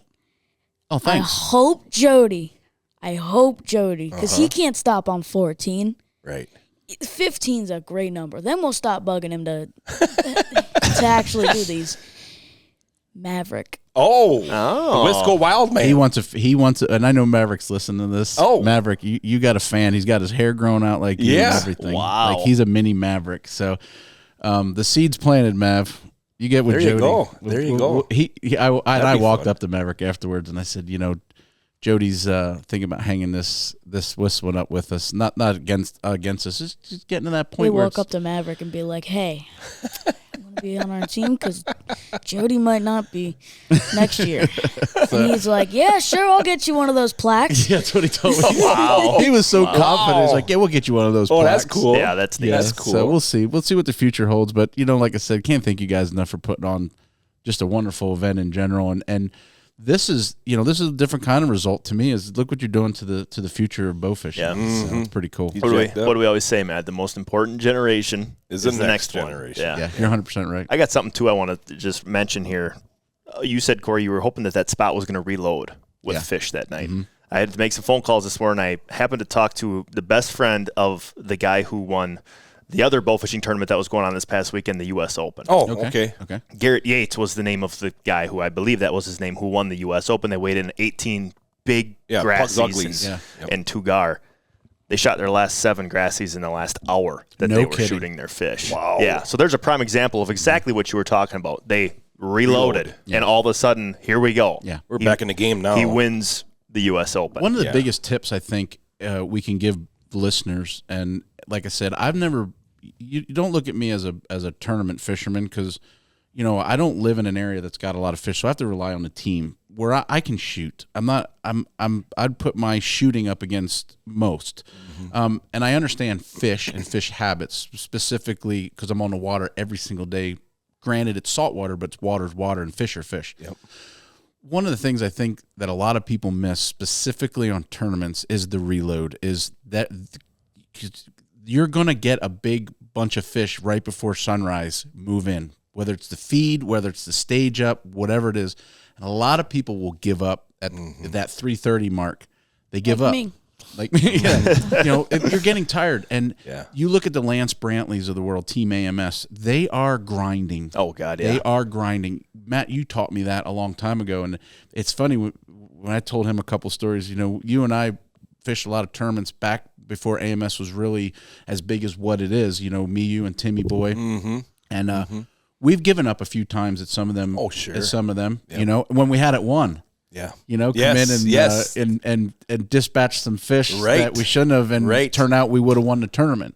Oh, thanks. I hope Jody, because he can't stop on 14. Right. 15's a great number. Then we'll stop bugging him to actually do these. Maverick. Oh. The Wisco Wild Man. He wants and I know Maverick's listening to this. Oh. Maverick, you got a fan. He's got his hair growing out like you and everything. Wow. Like he's a mini Maverick. So the seed's planted, Mav. You get with Jody. There you go. I walked up to Maverick afterwards and I said, Jody's thinking about hanging this one up with us, not against us. Just getting to that point. We walk up to Maverick and be like, "Hey, you want to be on our team? Because Jody might not be next year." And he's like, "Yeah, sure, I'll get you one of those plaques." Yeah, that's what he told me. Wow, he was so confident. He's like, "Yeah, we'll get you one of those." Oh, plaques. that's cool. Yeah, that's cool. So we'll see. We'll see what the future holds. But like I said, can't thank you guys enough for putting on just a wonderful event in general and. This is a different kind of result to me. Is look what you're doing to the future of bowfishing. Yeah, so it's pretty cool. What do we always say, Matt? The most important generation is the next generation. Yeah, you're 100% right. I got something too. I want to just mention here. You said, Corey, you were hoping that spot was going to reload with fish that night. Mm-hmm. I had to make some phone calls this morning. I happened to talk to the best friend of the guy who won the other bowfishing tournament that was going on this past weekend, the U.S. Open. Oh, okay. Garrett Yates was the name of the guy who I believe that was his name who won the U.S. Open. They weighed in 18 big grassies and 2 gar. They shot their last 7 grassies in the last hour that they were shooting their fish. Wow. Yeah, so there's a prime example of exactly what you were talking about. They reloaded, and all of a sudden, here we go. Yeah, we're back in the game now. He wins the U.S. Open. One of the biggest tips I think we can give listeners, and like I said, you don't look at me as a tournament fisherman because, I don't live in an area that's got a lot of fish, so I have to rely on the team where I can shoot. I'd put my shooting up against most, and I understand fish and fish habits specifically because I'm on the water every single day. Granted, it's salt water, but it's water's water and fish are fish. Yep. one of the things I think that a lot of people miss, specifically on tournaments, is the reload. Is that you're going to get a big bunch of fish right before sunrise move in, whether it's the feed, whether it's the stage up, whatever it is. And a lot of people will give up at that 3:30 mark. They give up. Me. Like me. Yeah. You're getting tired. And you look at the Lance Brantleys of the world, Team AMS, they are grinding. Oh, God, yeah. They are grinding. Matt, you taught me that a long time ago. And it's funny, when I told him a couple stories, you and I fished a lot of tournaments back before AMS was really as big as what it is, me, you, and Timmy Boy. Mm-hmm. And we've given up a few times at some of them. Oh, sure. At some of them, when we had it won. Yeah. Come in and dispatch some fish that we shouldn't have, and turn out we would have won the tournament.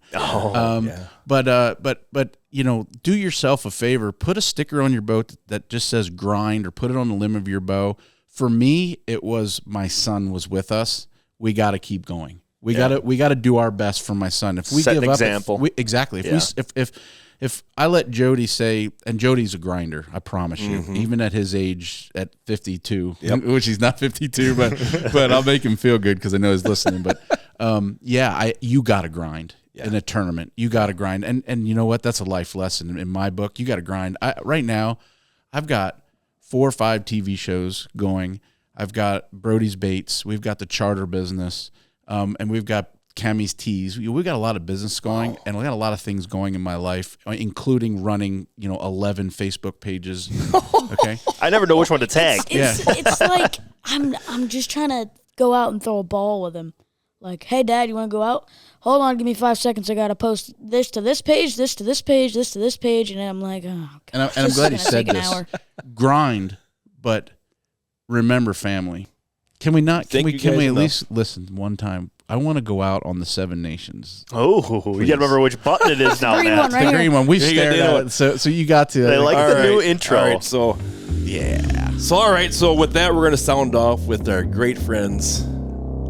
But do yourself a favor, put a sticker on your boat that just says grind, or put it on the limb of your bow. For me, it was my son was with us. We got to keep going. We got to do our best for my son. If we set give an up, example. If I let Jody say, and Jody's a grinder, I promise you, even at his age, at 52, which he's not 52, but I'll make him feel good because I know he's listening. But you got to grind in a tournament. You got to grind, and you know what? That's a life lesson in my book. You got to grind. Right now, I've got 4 or 5 TV shows going. I've got Brody's Baits. We've got the charter business, and we've got Cammy's Tees. We've got a lot of business going, and we got a lot of things going in my life, including running, 11 Facebook pages. Okay, I never know which one to tag. It's like I'm just trying to go out and throw a ball with him. Like, hey, Dad, you want to go out? Hold on, give me 5 seconds. I got to post this to this page, this to this page, this to this page, and then I'm like, oh, God, and I'm glad you said this. Grind, but remember, family. Can we not? Can we at least listen one time? I want to go out on the 7 Nations. Oh, you got to remember which button it is now, Matt. The green one. We stared at it, so you got to. I like the new intro. All right, so with that, we're going to sound off with our great friends,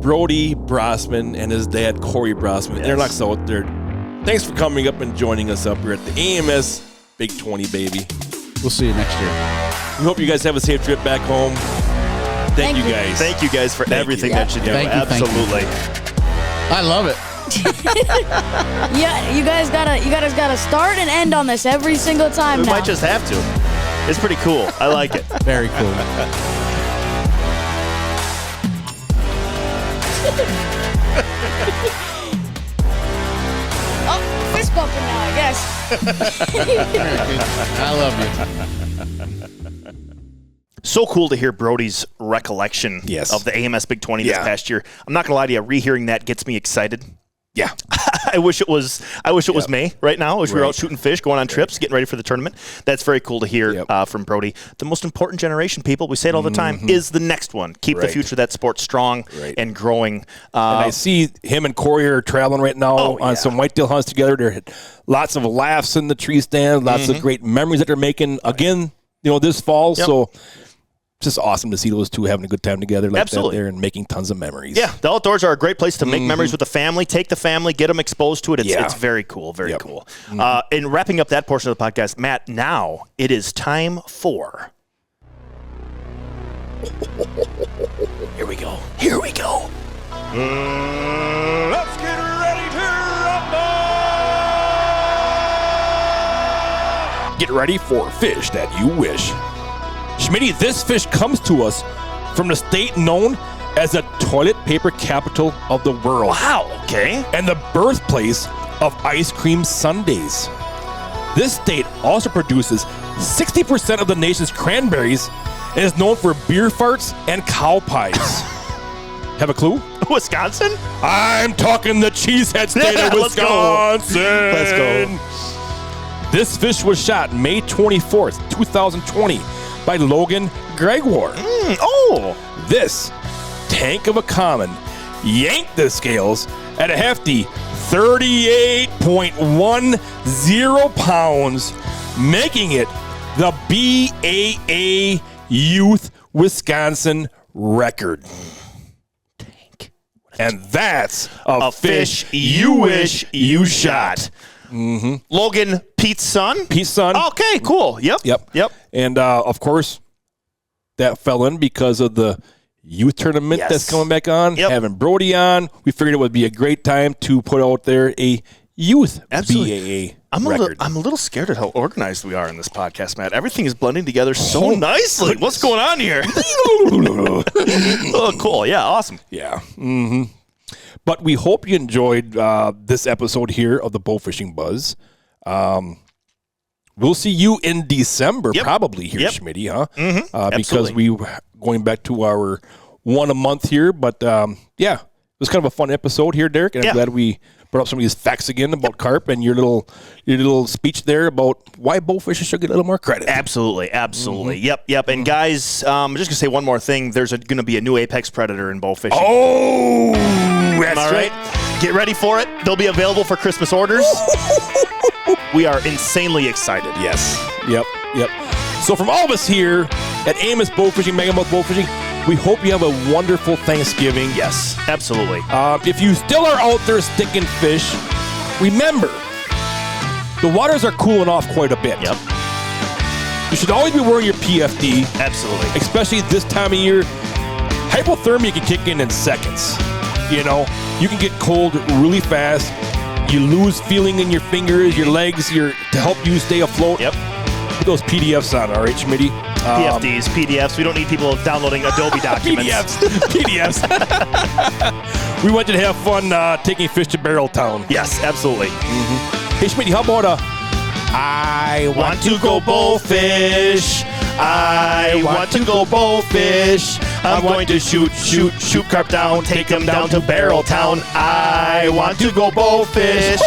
Brody Brossman and his dad, Corey Brossman. They're not out there. Thanks for coming up and joining us up here at the AMS Big 20, baby. We'll see you next year. We hope you guys have a safe trip back home. Thank you guys. Thank you guys for everything that you do. Absolutely. I love it. You guys gotta start and end on this every single time. We might just have to. It's pretty cool. I like it. Very cool. Oh, fist bumping now, I guess. I love you. So cool to hear Brody's recollection of the AMS Big 20 this past year. I'm not gonna lie to you, rehearing that gets me excited. Yeah. I wish it was May right now. I wish we were out shooting fish, going on trips, getting ready for the tournament. That's very cool to hear from Brody. The most important generation, people, we say it all the time, is the next one. Keep the future of that sport strong and growing. And I see him and Corey are traveling right now on some whitetail hunts together. There lots of laughs in the tree stand, lots of great memories that they're making again, this fall. So it's just awesome to see those two having a good time together like that there and making tons of memories. Yeah, the outdoors are a great place to make memories with the family. Take the family, get them exposed to it. It's very cool, very cool. In wrapping up that portion of the podcast, Matt, now it is time for... Here we go. Let's get ready to rumble! Get ready for Fish That You Wish. Schmitty, this fish comes to us from the state known as the toilet paper capital of the world. Wow, okay. And the birthplace of ice cream sundaes. This state also produces 60% of the nation's cranberries and is known for beer farts and cow pies. Have a clue? Wisconsin? I'm talking the cheesehead state of Wisconsin. Let's go. This fish was shot May 24th, 2020 by Logan Gregoire. This tank of a common yanked the scales at a hefty 38.10 pounds, making it the BAA Youth Wisconsin record. And that's a fish you wish you shot. Logan, Pete's son? Pete's son. Okay, cool. Yep. And, of course, that fell in because of the youth tournament that's coming back on. Yep. Having Brody on, we figured it would be a great time to put out there a youth BAA record. I'm a little scared at how organized we are in this podcast, Matt. Everything is blending together so nicely. Goodness. What's going on here? Oh, cool. Yeah, awesome. Yeah. Mm-hmm. But we hope you enjoyed this episode here of the Bowfishing Buzz. We'll see you in December, probably here, Schmitty, huh? Mm-hmm. Because we going back to our one a month here. But yeah, it was kind of a fun episode here, Derek, and I'm glad we brought up some of these facts again about carp and your little speech there about why bowfishers should get a little more credit. Absolutely. Yep. And guys, I'm just gonna say one more thing. There's going to be a new apex predator in bowfishing. Oh, that's all right. Get ready for it. They'll be available for Christmas orders. We are insanely excited. Yes. Yep. So from all of us here at AMS Bowfishing, Megamouth Bowfishing, we hope you have a wonderful Thanksgiving. Yes, absolutely. If you still are out there sticking fish, remember, the waters are cooling off quite a bit. Yep. You should always be wearing your PFD. Absolutely. Especially this time of year. Hypothermia can kick in seconds. You know, you can get cold really fast. You lose feeling in your fingers, your legs, to help you stay afloat. Yep. Put those PDFs on, all right, Schmitty? PFDs, PDFs. We don't need people downloading Adobe documents. PDFs. We want you to have fun taking fish to Barrel Town. Yes, absolutely. Mm-hmm. Hey, Schmitty, how about I want to go bowfish. I want to go bowfish. I'm going to shoot carp down, take them down to Barrel Town. I want to go bowfish.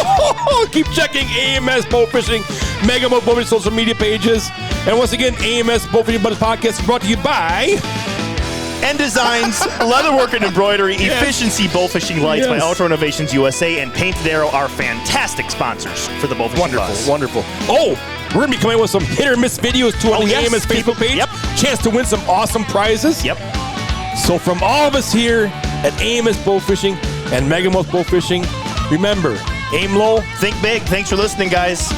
Keep checking AMS Bowfishing, Megamouth Bowfishing social media pages. And once again, AMS Bowfishing Buddies Podcast is brought to you by End Designs, Leatherwork and Embroidery, Efficiency Bowfishing Lights by Outdoor Innovations USA, and Painted Arrow are fantastic sponsors for the Bowfishing Buzz. Wonderful. Oh, we're going to be coming with some hit or miss videos too on the AMS Facebook page. Yep. Chance to win some awesome prizes. Yep. So from all of us here at AMS Bowfishing and Megamouth Bowfishing, remember, aim low, think big. Thanks for listening, guys.